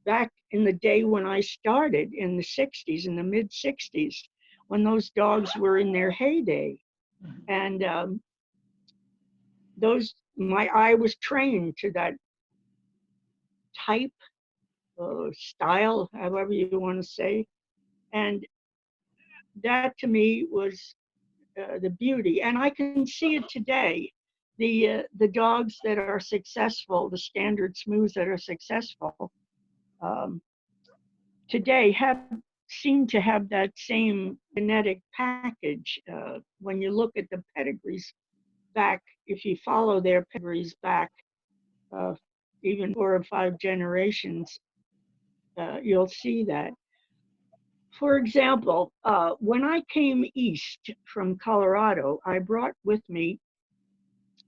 back in the day when I started in the 60s, in the mid 60s, when those dogs were in their heyday. And my eye was trained to that type, style, however you want to say. And that to me was the beauty. And I can see it today. The dogs that are successful, the standard smooths that are successful, um, today seem to have that same genetic package. When you look at the pedigrees back, if you follow their pedigrees back, uh, even 4 or 5 generations, you'll see that. For example, when I came east from Colorado, I brought with me,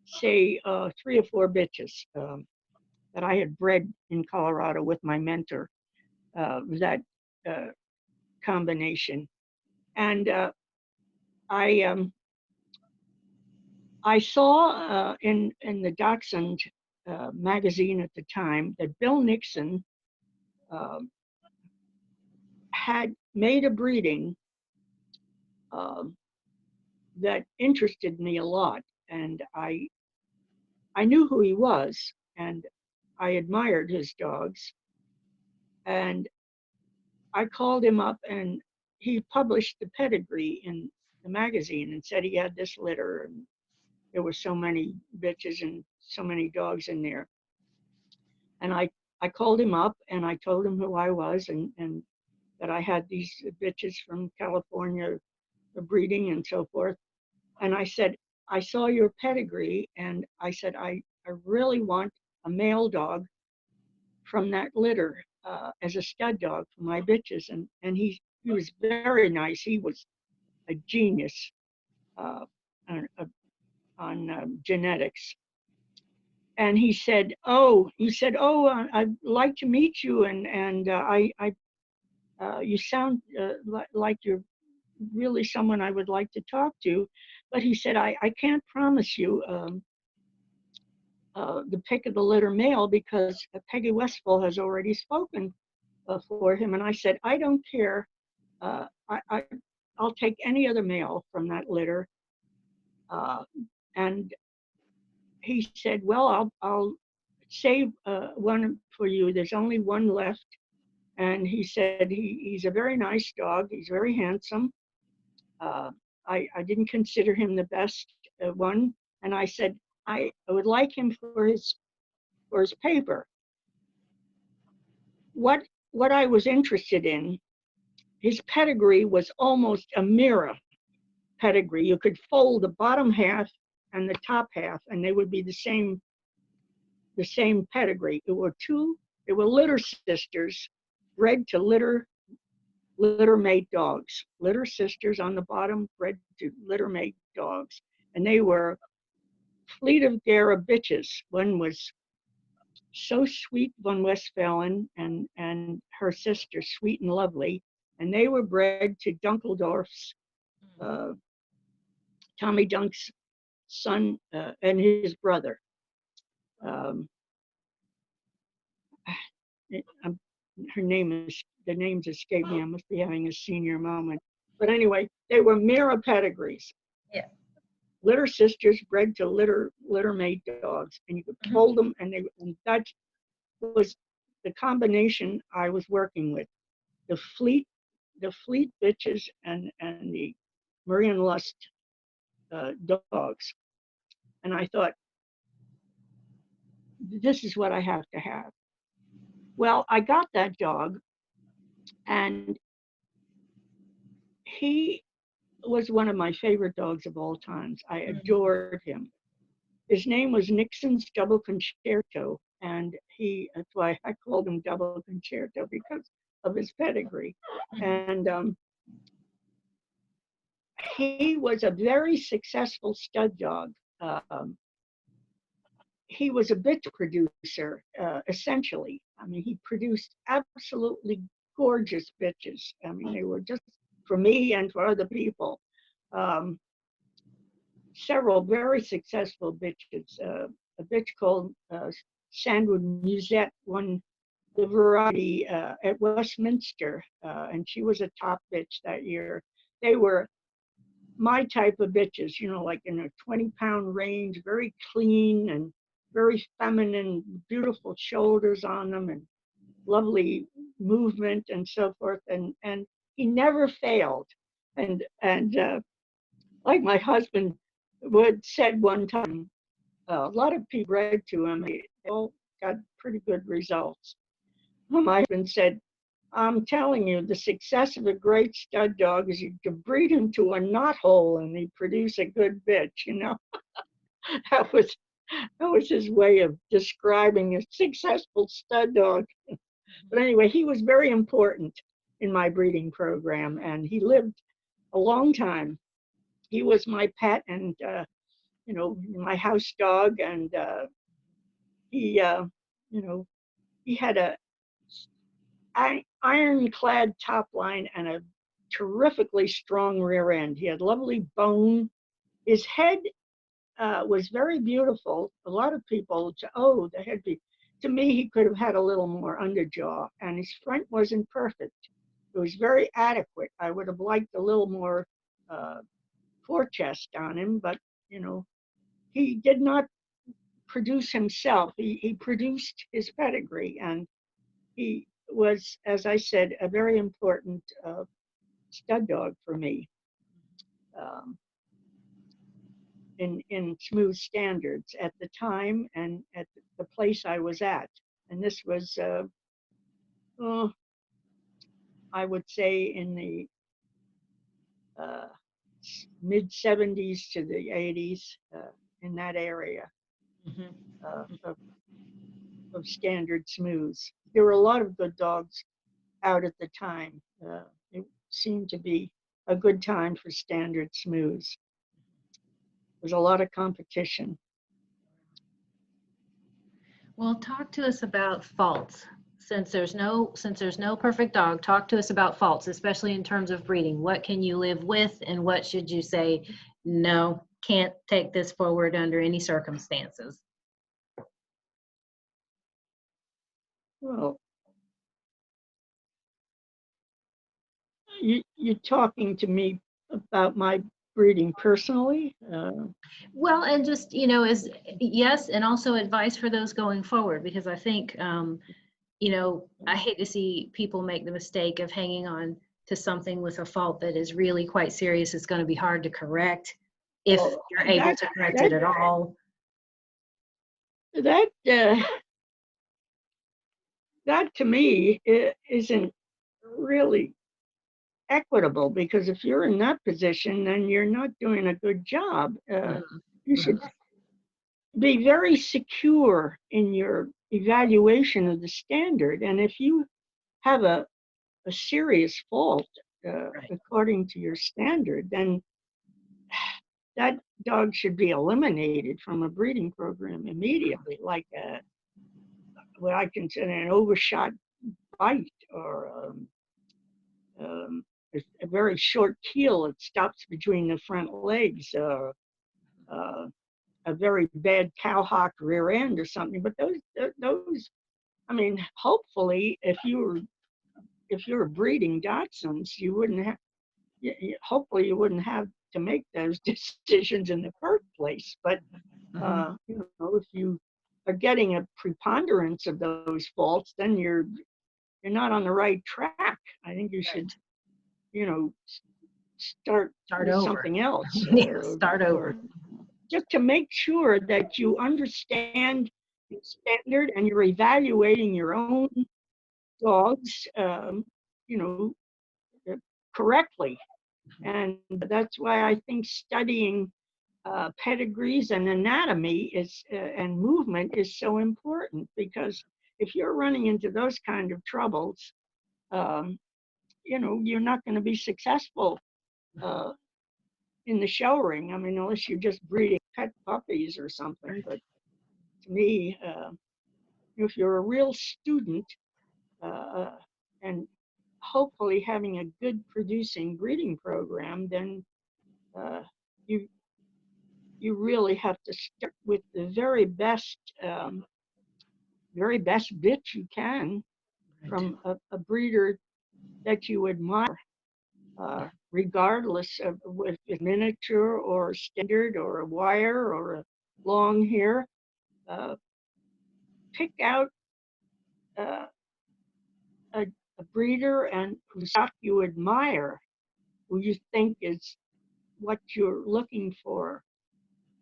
say, 3 or 4 bitches that I had bred in Colorado with my mentor, that uh, combination. And I I saw in the Dachshund magazine at the time that Bill Nixon um had made a breeding um that interested me a lot, and I knew who he was, and I admired his dogs, and I called him up, and he published the pedigree in the magazine and said he had this litter, and there were so many bitches and so many dogs in there. And I called him up and I told him who I was, and that I had these bitches from California breeding and so forth. And I said, I saw your pedigree, and I said, I really want a male dog from that litter as a stud dog for my bitches. And he was very nice. He was a genius uh, on, genetics. And he said, "Oh, I'd like to meet you, and you sound like you're really someone I would like to talk to." But he said, I can't promise you the pick of the litter male because Peggy Westphal has already spoken for him. And I said, I don't care. I'll take any other male from that litter. Uh, and he said, well, I'll save one for you. There's only one left. And he said, he's a very nice dog. He's very handsome. Uh, I didn't consider him the best one. And I said, I would like him for his paper. What I was interested in, his pedigree was almost a mirror pedigree. You could fold the bottom half and the top half, and they would be the same pedigree. There were litter sisters bred to litter mate dogs. Litter sisters on the bottom bred to litter mate dogs, and they were fleet of Gara bitches. One was so sweet, von Westphalen, and her sister, sweet and lovely, and they were bred to Dunkeldorf's, Tommy Dunk's son and his brother. Um, Her the names escape me. I must be having a senior moment. But anyway, they were mirror pedigrees. Yeah. Litter sisters bred to litter mate dogs, and you could fold them, and that was the combination I was working with. The fleet bitches and the Marie and Lust dogs. And I thought, this is what I have to have. Well, I got that dog, and he was one of my favorite dogs of all times. I adored him. His name was Nixon's Double Concerto, and that's why I called him Double Concerto, because of his pedigree. And he was a very successful stud dog. He was a bitch producer, essentially. I mean, he produced absolutely gorgeous bitches. I mean, they were just for me and for other people. Um, Several very successful bitches. A bitch called Sandwood Musette won the variety at Westminster, and she was a top bitch that year. They were my type of bitches, you know, like in a 20-pound range, very clean and very feminine, beautiful shoulders on them and lovely movement and so forth. And he never failed. And like my husband would said one time, a lot of people read to him, they all got pretty good results. My husband said, I'm telling you, the success of a great stud dog is you can breed him to a knothole and he produce a good bitch, you know. that was that was his way of describing a successful stud dog. But anyway, he was very important in my breeding program and he lived a long time. He was my pet and you know, my house dog, and he you know, he had a ironclad top line and a terrifically strong rear end. He had lovely bone. His head was very beautiful. A lot of people, oh, the head. To me, he could have had a little more underjaw, and his front wasn't perfect. It was very adequate. I would have liked a little more forechest on him, but you know, he did not produce himself. He produced his pedigree, and he was, as I said, a very important stud dog for me um, in smooth standards at the time and at the place I was at. And this was, oh, I would say, in the uh, mid 70s to the 80s, in that area of standard smooths. There were a lot of good dogs out at the time. It seemed to be a good time for standard smooths. There's a lot of competition. Well, talk to us about faults. Since there's no perfect dog, talk to us about faults, especially in terms of breeding. What can you live with and what should you say, no, can't take this forward under any circumstances? Well, you're talking to me about my breeding personally. Well, and just, as yes, and also advice for those going forward, because I think, I hate to see people make the mistake of hanging on to something with a fault that is really quite serious. It's going to be hard to correct if Well, you're able to correct it at all. That that to me isn't really equitable, because if you're in that position, then you're not doing a good job. You should be very secure in your evaluation of the standard. And if you have a serious fault Right. according to your standard, then that dog should be eliminated from a breeding program immediately, like what I consider an overshot bite, or a very short keel that stops between the front legs, uh, a very bad cowhock rear end or something. But those, I mean, hopefully, if you're breeding Dachshunds, you wouldn't have. Hopefully, you wouldn't have to make those decisions in the first place. But if you are getting a preponderance of those faults, then you're not on the right track. I think you should, start with over. something else. Start over. Or just to make sure that you understand the standard and you're evaluating your own dogs, correctly. And that's why I think studying pedigrees and anatomy and movement is so important, because if you're running into those kind of troubles, you're not going to be successful in the show ring. I mean, unless you're just breeding pet puppies or something. But to me, if you're a real student and hopefully having a good producing breeding program, then you you really have to start with the very best bitch you can from a breeder that you admire, regardless of if it's miniature or standard or a wire or a long hair. Uh, Pick out uh, a, a breeder and whose stock you admire, who you think is what you're looking for,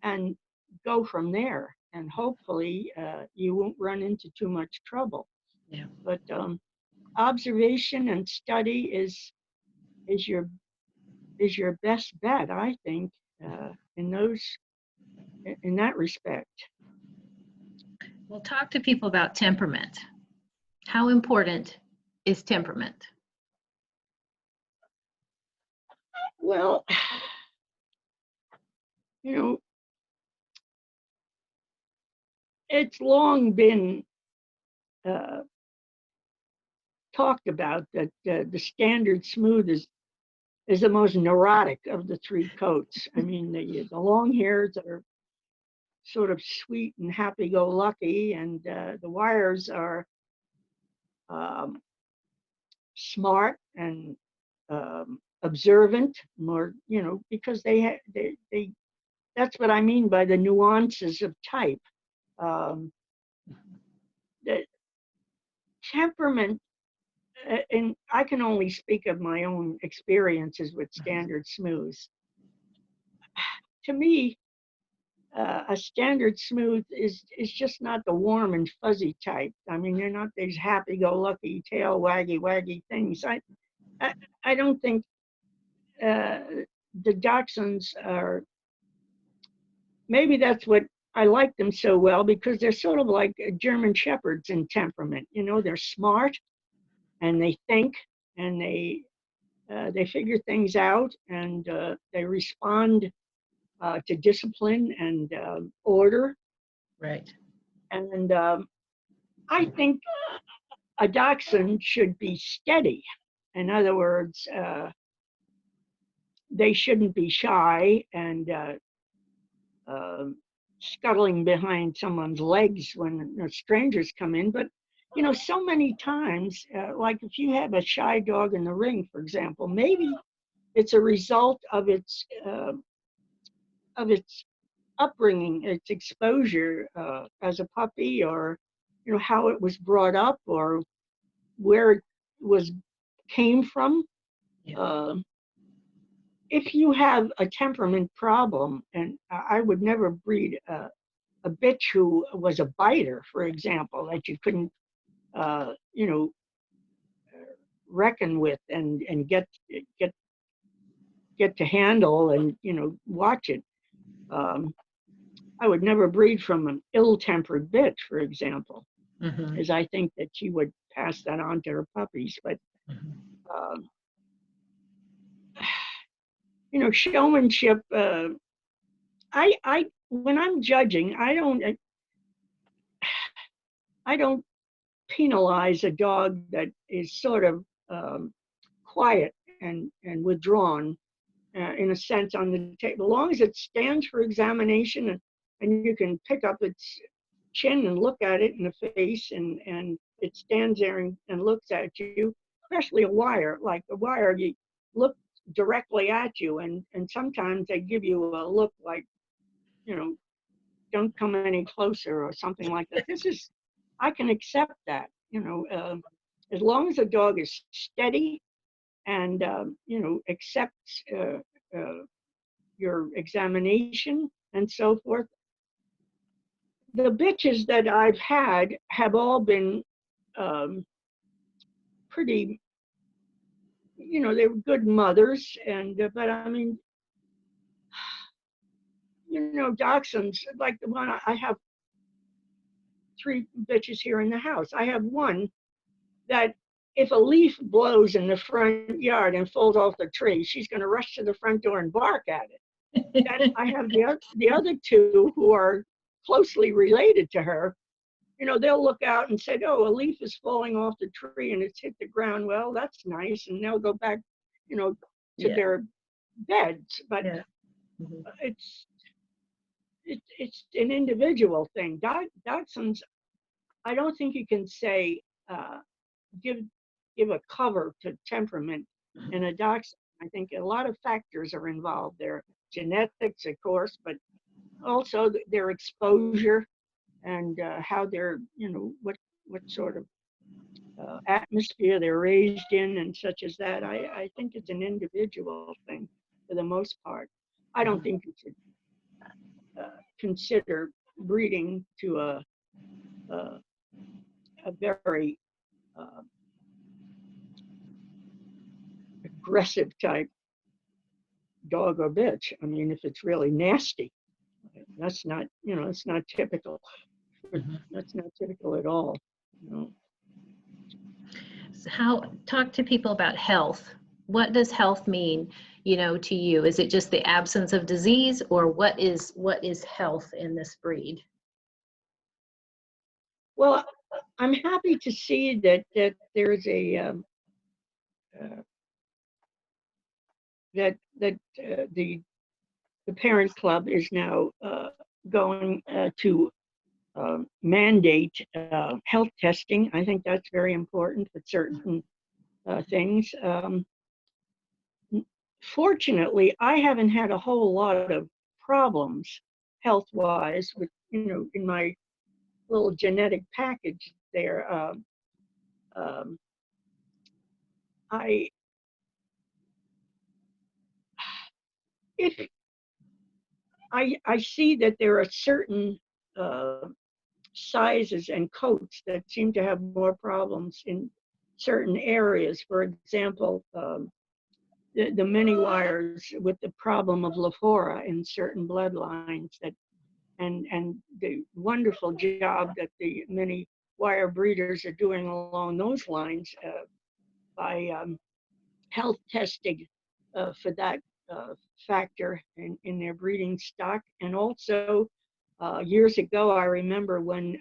and go from there. And hopefully, you won't run into too much trouble. Yeah. But observation and study is your best bet, I think, in that respect. We'll talk to people about temperament. How important is temperament? Well, you know, it's long been talked about that the standard smooth is the most neurotic of the three coats. I mean, the long hairs are sort of sweet and happy-go-lucky, and the wires are um, smart and observant, more, because they that's what I mean by the nuances of type. Um, the temperament, and I can only speak of my own experiences with standard smooths. To me, a standard smooth is just not the warm and fuzzy type. I mean, they're not these happy-go-lucky, tail waggy things. I don't think the Dachshunds are. Maybe that's what I like them so well, because they're sort of like German Shepherds in temperament. They're smart and they think and they figure things out, and they respond to discipline and order. Right. And I think a dachshund should be steady. In other words, they shouldn't be shy and scuttling behind someone's legs when strangers come in. But so many times, like if you have a shy dog in the ring, for example, maybe it's a result of its upbringing, its exposure as a puppy, or how it was brought up, or where it came from. Yeah. If you have a temperament problem, and I would never breed a bitch who was a biter, for example, that you couldn't, reckon with and get to handle and watch it. I would never breed from an ill-tempered bitch, for example, because I think that she would pass that on to her puppies. But showmanship. I when I'm judging, I don't penalize a dog that is sort of quiet and withdrawn, in a sense, on the table. As long as it stands for examination, and you can pick up its chin and look at it in the face, and it stands there and looks at you, especially a wire. Like a wire, you look directly at you, and sometimes they give you a look like, don't come any closer or something like that. I can accept that, as long as the dog is steady and, accepts your examination and so forth. The bitches that I've had have all been pretty, they were good mothers, but I mean, dachshunds, like the one I have 3 bitches here in the house. I have one that if a leaf blows in the front yard and falls off the tree, she's going to rush to the front door and bark at it. then I have the other two who are closely related to her. You know, they'll look out and say, "Oh, a leaf is falling off the tree and it's hit the ground." Well, that's nice, and they'll go back, you know, to Yeah. their beds. But Yeah. Mhm. it's it's an individual thing. Dachshunds, I don't think you can say give give a cover to temperament in a dachshund. I think a lot of factors are involved there. Genetics, of course, but also their exposure and how they're, you know, what sort of atmosphere they're raised in and such as that. I think it's an individual thing for the most part. I don't think you should consider breeding to a, a very uh, aggressive type dog or bitch. I mean, if it's really nasty, that's not, you know, it's not typical. Mhm. That's not typical at all. You know. So talk to people about health. What does health mean, to you? Is it just the absence of disease, or what is health in this breed? Well, I'm happy to see that there's a uh, the parent club is now going to mandate health testing. I think that's very important with certain things. Fortunately, I haven't had a whole lot of problems health-wise with, you know, in my little genetic package there. Um, I if I see that there are certain sizes and coats that seem to have more problems in certain areas. For example, the mini wires with the problem of Lafora in certain bloodlines that and the wonderful job that the many wire breeders are doing along those lines by health testing for that factor in their breeding stock. And also, years ago, I remember when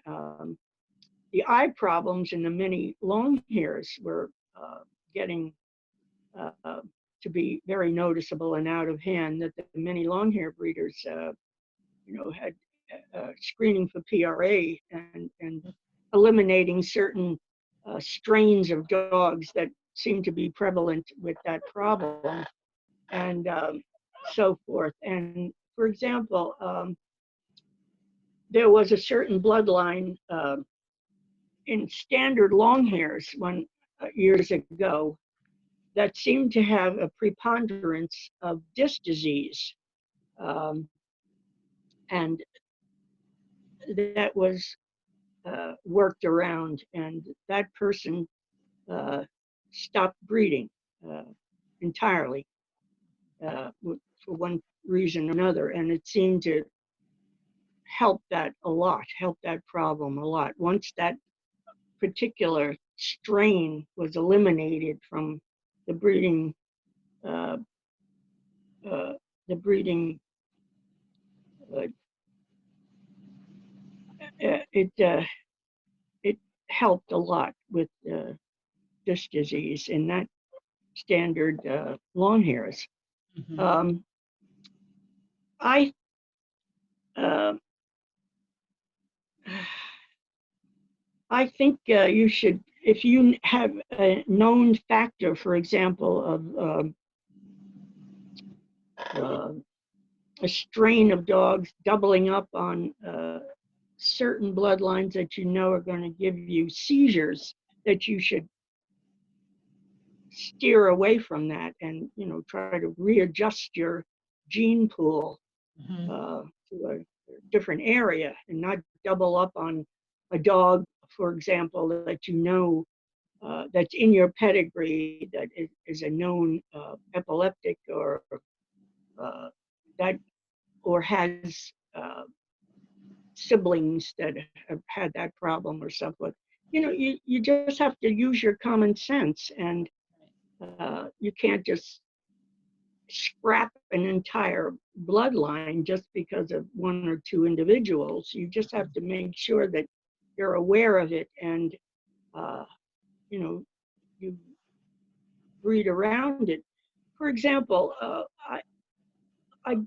the eye problems in the mini long hairs were getting to be very noticeable and out of hand, that the many long hair breeders, had screening for PRA and eliminating certain strains of dogs that seem to be prevalent with that problem and so forth. And for example, there was a certain bloodline in standard long hairs years ago that seemed to have a preponderance of disc disease. Um, and that was worked around, and that person stopped breeding entirely for one reason or another. And it seemed to help that problem a lot. Once that particular strain was eliminated from the breeding, uh, uh, the breeding, uh, it it helped a lot with disc disease in that standard long hairs. Mhm. I uh, I think you should, if you have a known factor, for example, of uh, a strain of dogs doubling up on certain bloodlines that you know are going to give you seizures, that you should steer away from that and, you know, try to readjust your gene pool Mhm. to a different area and not double up on a dog, for example, that you know that's in your pedigree that is a known epileptic or that or has siblings that have had that problem or something. You know, you just have to use your common sense, and you can't just scrap an entire bloodline just because of one or two individuals. You just have to make sure that you're aware of it, and you know, you breed around it. For example, I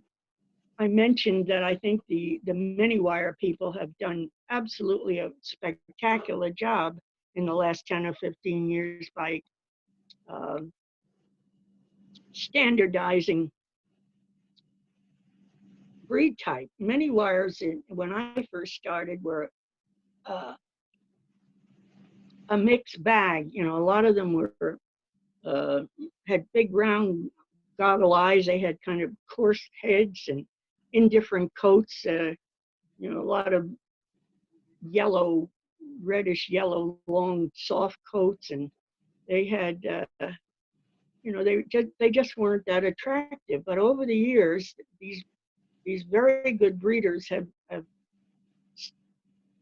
I mentioned that I think the mini wire people have done absolutely a spectacular job in the last 10 or 15 years by uh, standardizing breed type. Mini wires, when I first started, were uh, a mixed bag. You know, a lot of them were uh, had big round goggle eyes. They had kind of coarse heads and indifferent coats. You know, a lot of yellow, reddish yellow, long, soft coats, and they had, you know, they just weren't that attractive. But over the years, these very good breeders have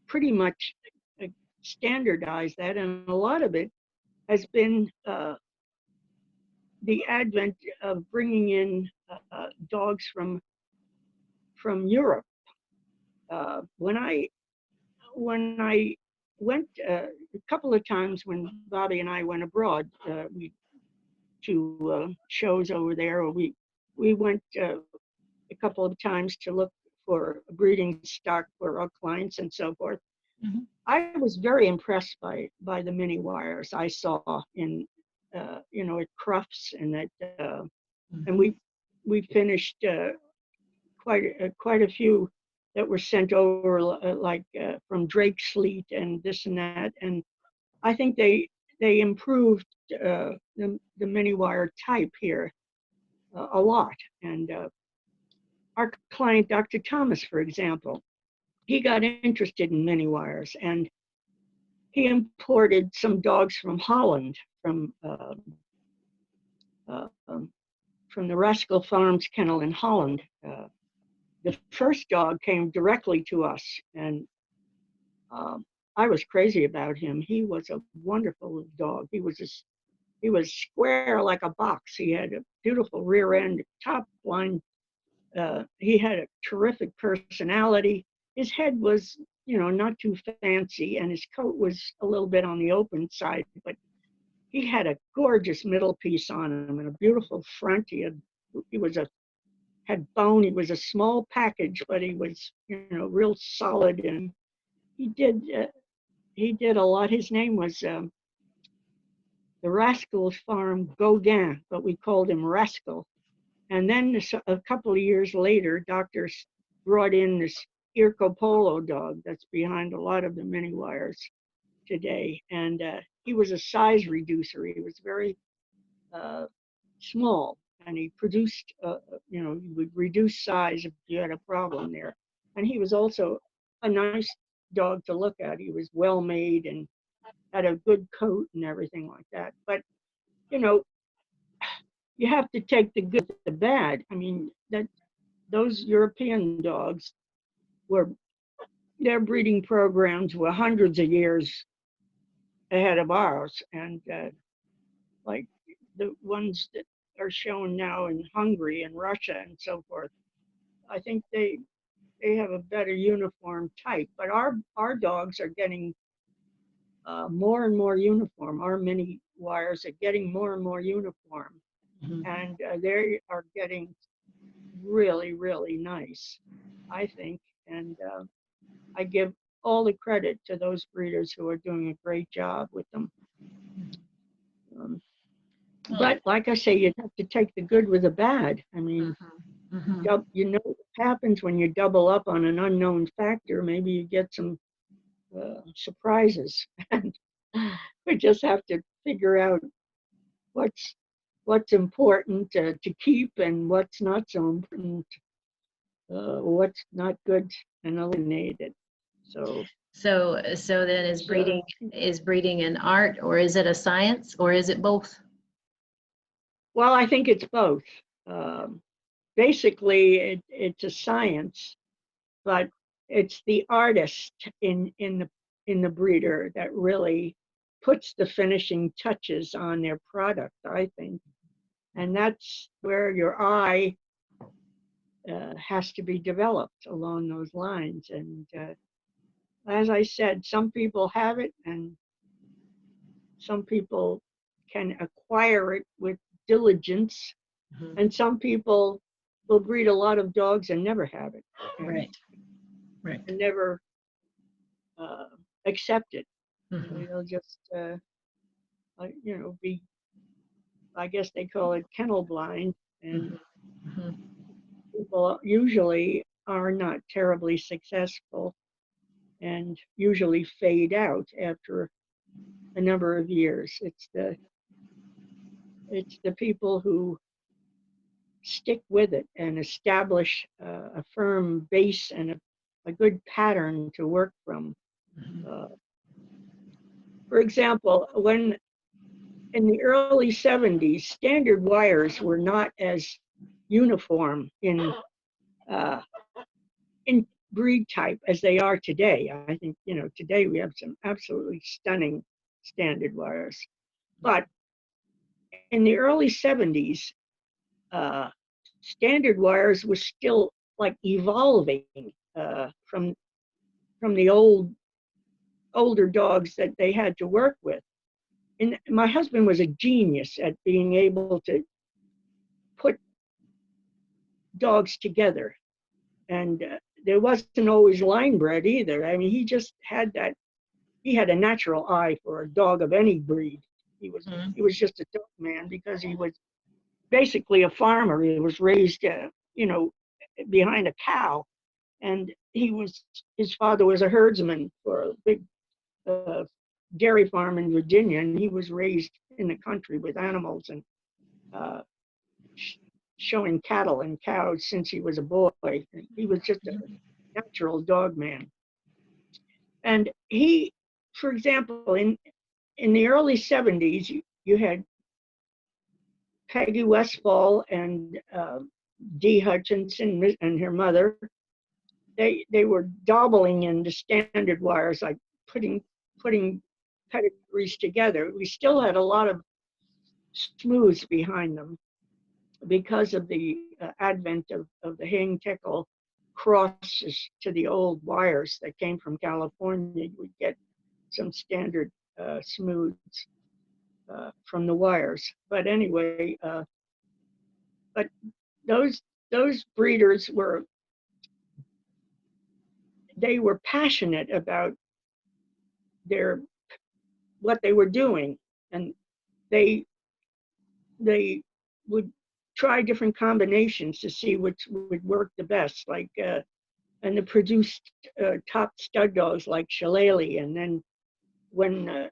pretty much standardized that, and a lot of it has been the advent of bringing in dogs from Europe. When I went a couple of times when Bobby and I went abroad, we to shows over there, or we went a couple of times to look for breeding stock for our clients and so forth. Mm-hmm. I was very impressed by the mini wires I saw in you know, at Crufts, and at and we finished quite a few that were sent over like from Drake's Fleet and this and that, and I think they improved the mini wire type here a lot. And our client, Dr. Thomas, for example, he got interested in mini wires, and he imported some dogs from Holland, uh, um, from the Rascal Farms kennel in Holland. The first dog came directly to us, and um, I was crazy about him. He was a wonderful dog. He was square like a box. He had a beautiful rear end, top line. He had a terrific personality. His head was, you know, not too fancy, and his coat was a little bit on the open side, but he had a gorgeous middle piece on him and a beautiful front. He was had bone. He was a small package, but he was, you know, real solid, and he did he did a lot. His name was the Rascal Farm Gauguin, but we called him Rascal. And then a couple of years later, doctors brought in this Irco Polo dog that's behind a lot of the mini wires today. And he was a size reducer. He was very small, and he produced, you know, he would reduce size if you had a problem there. And he was also a nice dog to look at. He was well made and had a good coat and everything like that. But, you know, you have to take the good with the bad. I mean, that those European dogs were, their breeding programs were hundreds of years ahead of ours. And like the ones that are shown now in Hungary and Russia and so forth, I think they have a better uniform type. But our dogs are getting more and more uniform. Our mini wires are getting more and more uniform. Mm-hmm. And they are getting really, really nice, I think. And I give all the credit to those breeders who are doing a great job with them. But like I say, you have to take the good with the bad. I mean, you know what happens when you double up on an unknown factor. Maybe you get some surprises. And we just have to figure out what's important to keep and what's not so important, what's not good, and eliminate it. So then is breeding an art, or is it a science, or is it both? Well, I think it's both. Basically, it's a science, but it's the artist in the breeder that really puts the finishing touches on their product, I think. And that's where your eye has to be developed along those lines. And as I said, some people have it and some people can acquire it with diligence, Mhm. and some people will breed a lot of dogs and never have it, Right. Right. and never uh, accept it. Mhm. They'll just, be, I guess they call it kennel blind, and Mhm. Mhm. people usually are not terribly successful and usually fade out after a number of years. It's the people who stick with it and establish a firm base and a good pattern to work from. Mhm. Uh, for example, when in the early 70s, standard wires were not as uniform uh, in breed type as they are today. I think, today we have some absolutely stunning standard wires. But in the early 70s, uh, standard wires was still like evolving from the older dogs that they had to work with. And my husband was a genius at being able to put dogs together. And there wasn't always line bred either. I mean, he just had that. He had a natural eye for a dog of any breed. He was Mhm. he was just a dog man because he was basically a farmer. He was raised, behind a cow, and his father was a herdsman for a big uh, dairy farm in Virginia, and he was raised in the country with animals and uh, showing cattle and cows since he was a boy. He was just a natural dog man. And he, for example, in the early 70s, you had Peggy Westfall and Dee Hutchinson and her mother. They were dabbling into standard wires, like putting pedigrees together. We still had a lot of smooths behind them because of the advent of the hang tickle crosses to the old wires that came from California. You would get some standard smooths from the wires. But anyway, but those those breeders were passionate about their what they were doing, and they they would try different combinations to see which would work the best. Like and they produced top stud dogs like Shillelagh, and then when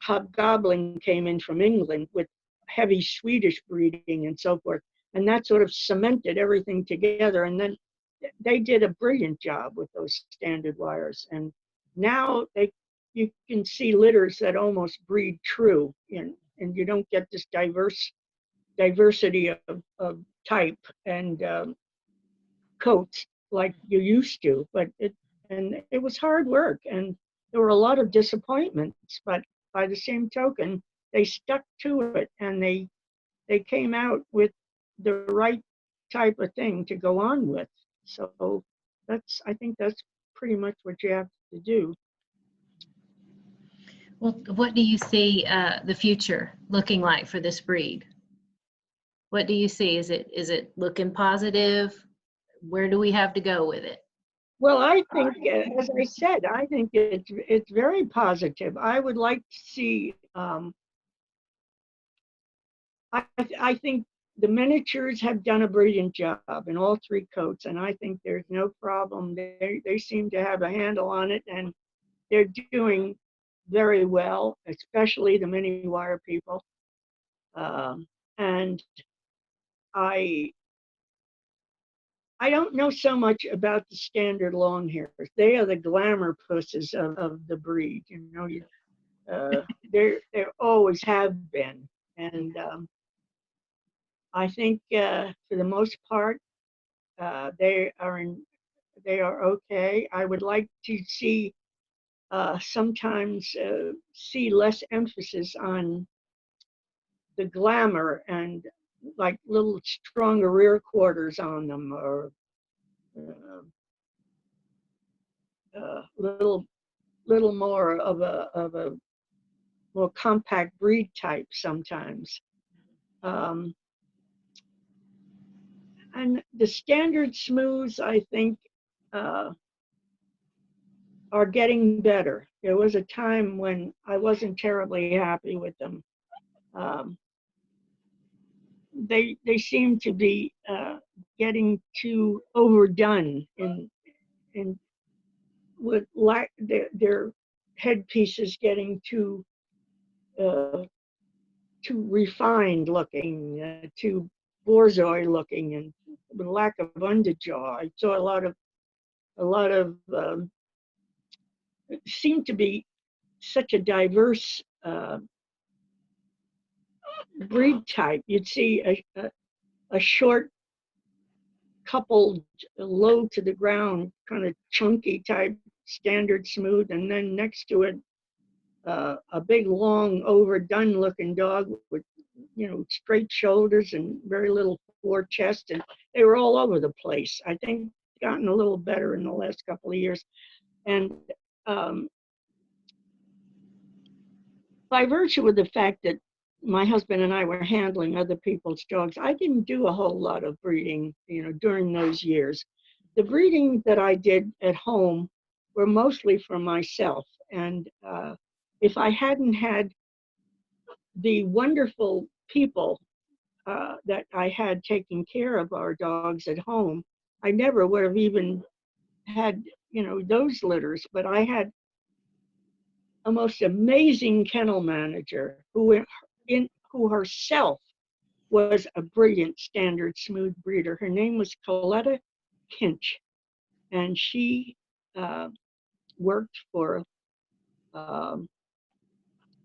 Hobgoblin came in from England with heavy Swedish breeding and so forth, and that sort of cemented everything together. And then they did a brilliant job with those standard wires. And now you can see litters that almost breed true, and you don't get this diversity of type and coats like you used to. It was hard work, and there were a lot of disappointments. But by the same token, they stuck to it, and they came out with the right type of thing to go on with. So I think that's pretty much what you have to do. Well, what do you see the future looking like for this breed? What do you see? Is it looking positive? Where do we have to go with it? Well, I think, as I said, I think it's very positive. I would like to see. I think the miniatures have done a brilliant job in all three coats, and I think there's no problem. They seem to have a handle on it, and they're doing very well, especially the mini wire people. And I I don't know so much about the standard long hairs. They are the glamour pusses of the breed. They always have been, and I think for the most part they are okay. I would like to see sometimes see less emphasis on the glamour and like little stronger rear quarters on them, or little more of a more compact breed type sometimes. And the standard smooths, I think, are getting better. There was a time when I wasn't terribly happy with them. They seem to be getting too overdone in with their headpieces getting too refined looking, too borzoi looking, and with lack of underjaw. I saw a lot of it seemed to be such a diverse breed type. You'd see a short, coupled, low to the ground, kind of chunky type standard smooth, and then next to it, a big, long, overdone looking dog with, straight shoulders and very little fore chest, and they were all over the place. I think gotten a little better in the last couple of years, and by virtue of the fact that my husband and I were handling other people's dogs, I didn't do a whole lot of breeding, during those years. The breeding that I did at home were mostly for myself. And if I hadn't had the wonderful people that I had taking care of our dogs at home, I never would have even had, those litters. But I had a most amazing kennel manager who herself was a brilliant standard smooth breeder. Her name was Coletta Kinch, and she worked for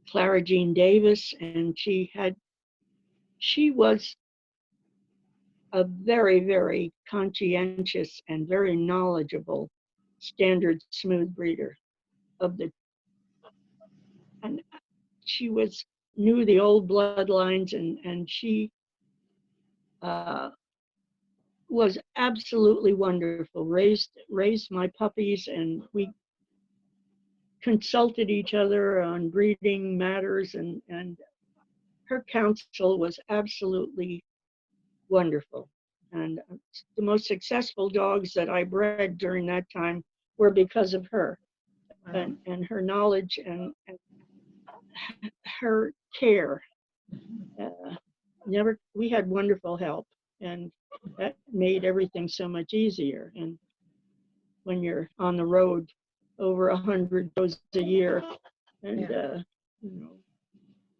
Clara Jean Davis, and she was a very, very conscientious and very knowledgeable standard smooth breeder and she knew the old bloodlines, and she was absolutely wonderful. Raised my puppies, and we consulted each other on breeding matters, and her counsel was absolutely wonderful. And the most successful dogs that I bred during that time were because of her. Wow. And her knowledge and her care. We had wonderful help, and that made everything so much easier. And when you're on the road over 100 shows a year, and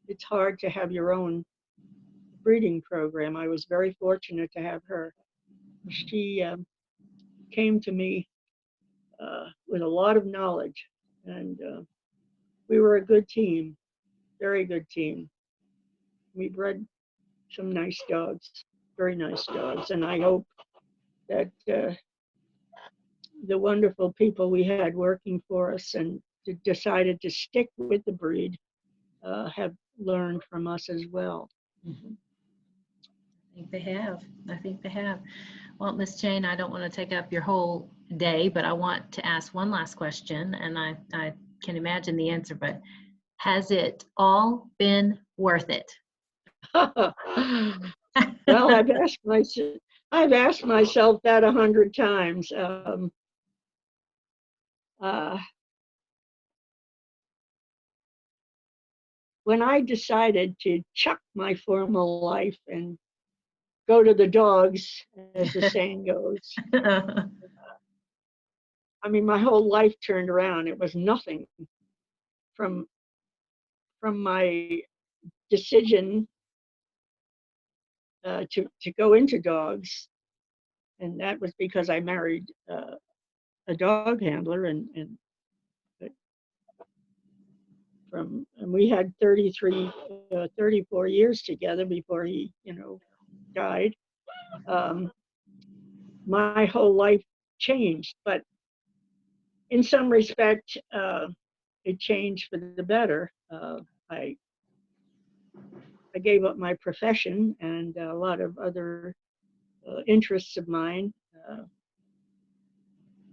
it's hard to have your own breeding program. I was very fortunate to have her. She came to me with a lot of knowledge, and we were a good team, very good team. We bred some nice dogs, very nice dogs, and I hope that the wonderful people we had working for us and decided to stick with the breed have learned from us as well. Mm-hmm. I think they have. I think they have. Well, Miss Jane, I don't want to take up your whole day, but I want to ask one last question, and I can imagine the answer, but has it all been worth it? Well, I've asked myself that 100 times. When I decided to chuck my formal life and go to the dogs, as the saying goes, I mean, my whole life turned around. It was nothing from my decision to go into dogs, and that was because I married a dog handler, and we had 34 years together before he, died. My whole life changed, but in some respect, it changed for the better. I I gave up my profession and a lot of other interests of mine.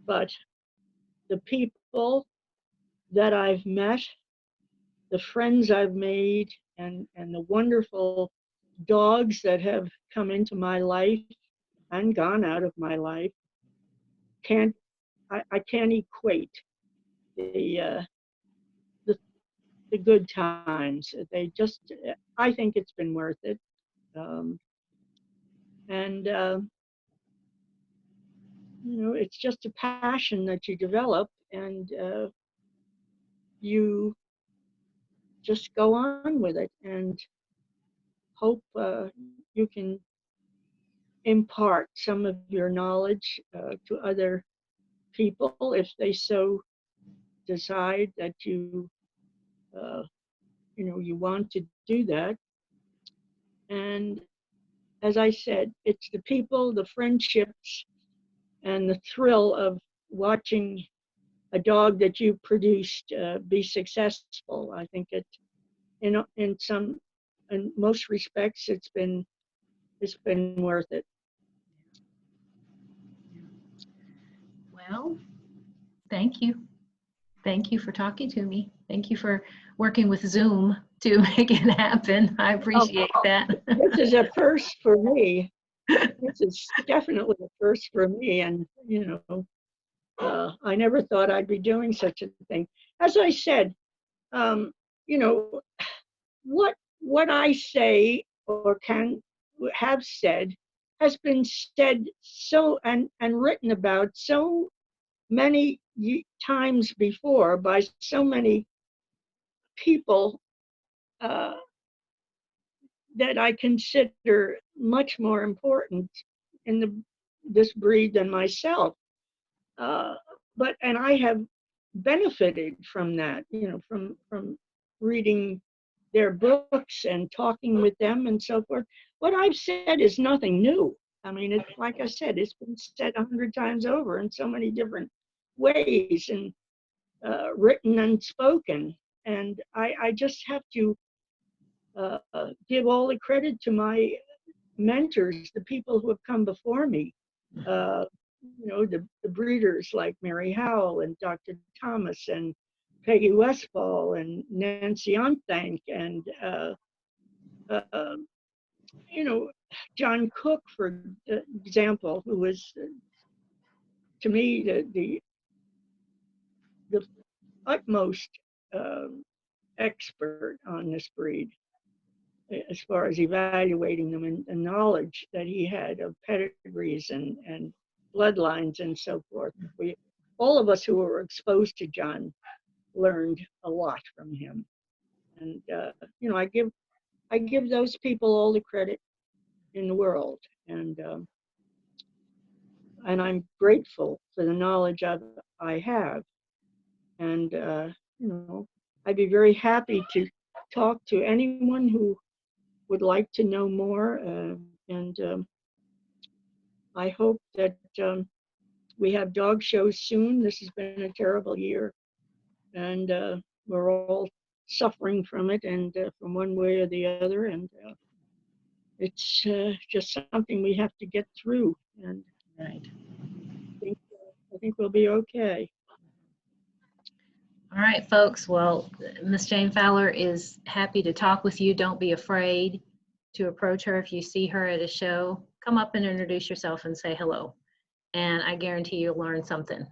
But the people that I've met, the friends I've made, and the wonderful dogs that have come into my life and gone out of my life, I can't equate the, the good times. They just, I think it's been worth it. Um, and you know, it's just a passion that you develop, and you just go on with it and hope you can impart some of your knowledge to other people if they so decide that uh, you know, you want to do that. And as I said, it's the people, the friendships, and the thrill of watching a dog that you produced be successful. I think it, in most respects, it's been worth it. Well, thank you. Thank you for talking to me. Thank you for working with Zoom to make it happen. I appreciate that. This is a first for me. This is definitely a first for me, and you know, I never thought I'd be doing such a thing. As I said, you know, what I say or can have said has been said so and written about so many times before by so many people uh, that I consider much more important in this breed than myself. Uh, and I have benefited from that, you know, from reading their books and talking with them and so forth. What I've said is nothing new. I mean, it's like I said, it's been said 100 times over in so many different ways, and written and spoken. And I just have to give all the credit to my mentors, the people who have come before me. You know, the breeders like Mary Howell and Dr. Thomas and Peggy Westfall and Nancy Onthank and you know, John Cook, for example, who was to me the utmost expert on this breed as far as evaluating them, and the knowledge that he had of pedigrees and bloodlines and so forth. All of us who were exposed to John learned a lot from him. And you know, I give those people all the credit in the world, and I'm grateful for the knowledge I have. And you know, I'd be very happy to talk to anyone who would like to know more. And I hope that we have dog shows soon. This has been a terrible year, and we're all suffering from it, and from one way or the other. And it's just something we have to get through. And Right. I think we'll be okay. All right, folks. Well, Miss Jane Fowler is happy to talk with you. Don't be afraid to approach her if you see her at a show. Come up and introduce yourself and say hello. And I guarantee you'll learn something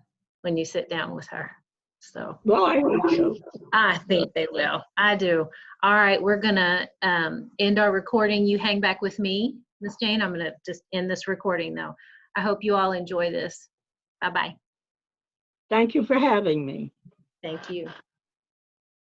when you sit down with her. So, Well, I hope so. I think they will. I do. All right, we're gonna end our recording. You hang back with me, Miss Jane. I'm gonna just end this recording though. I hope you all enjoy this. Bye-bye. Thank you for having me. Thank you.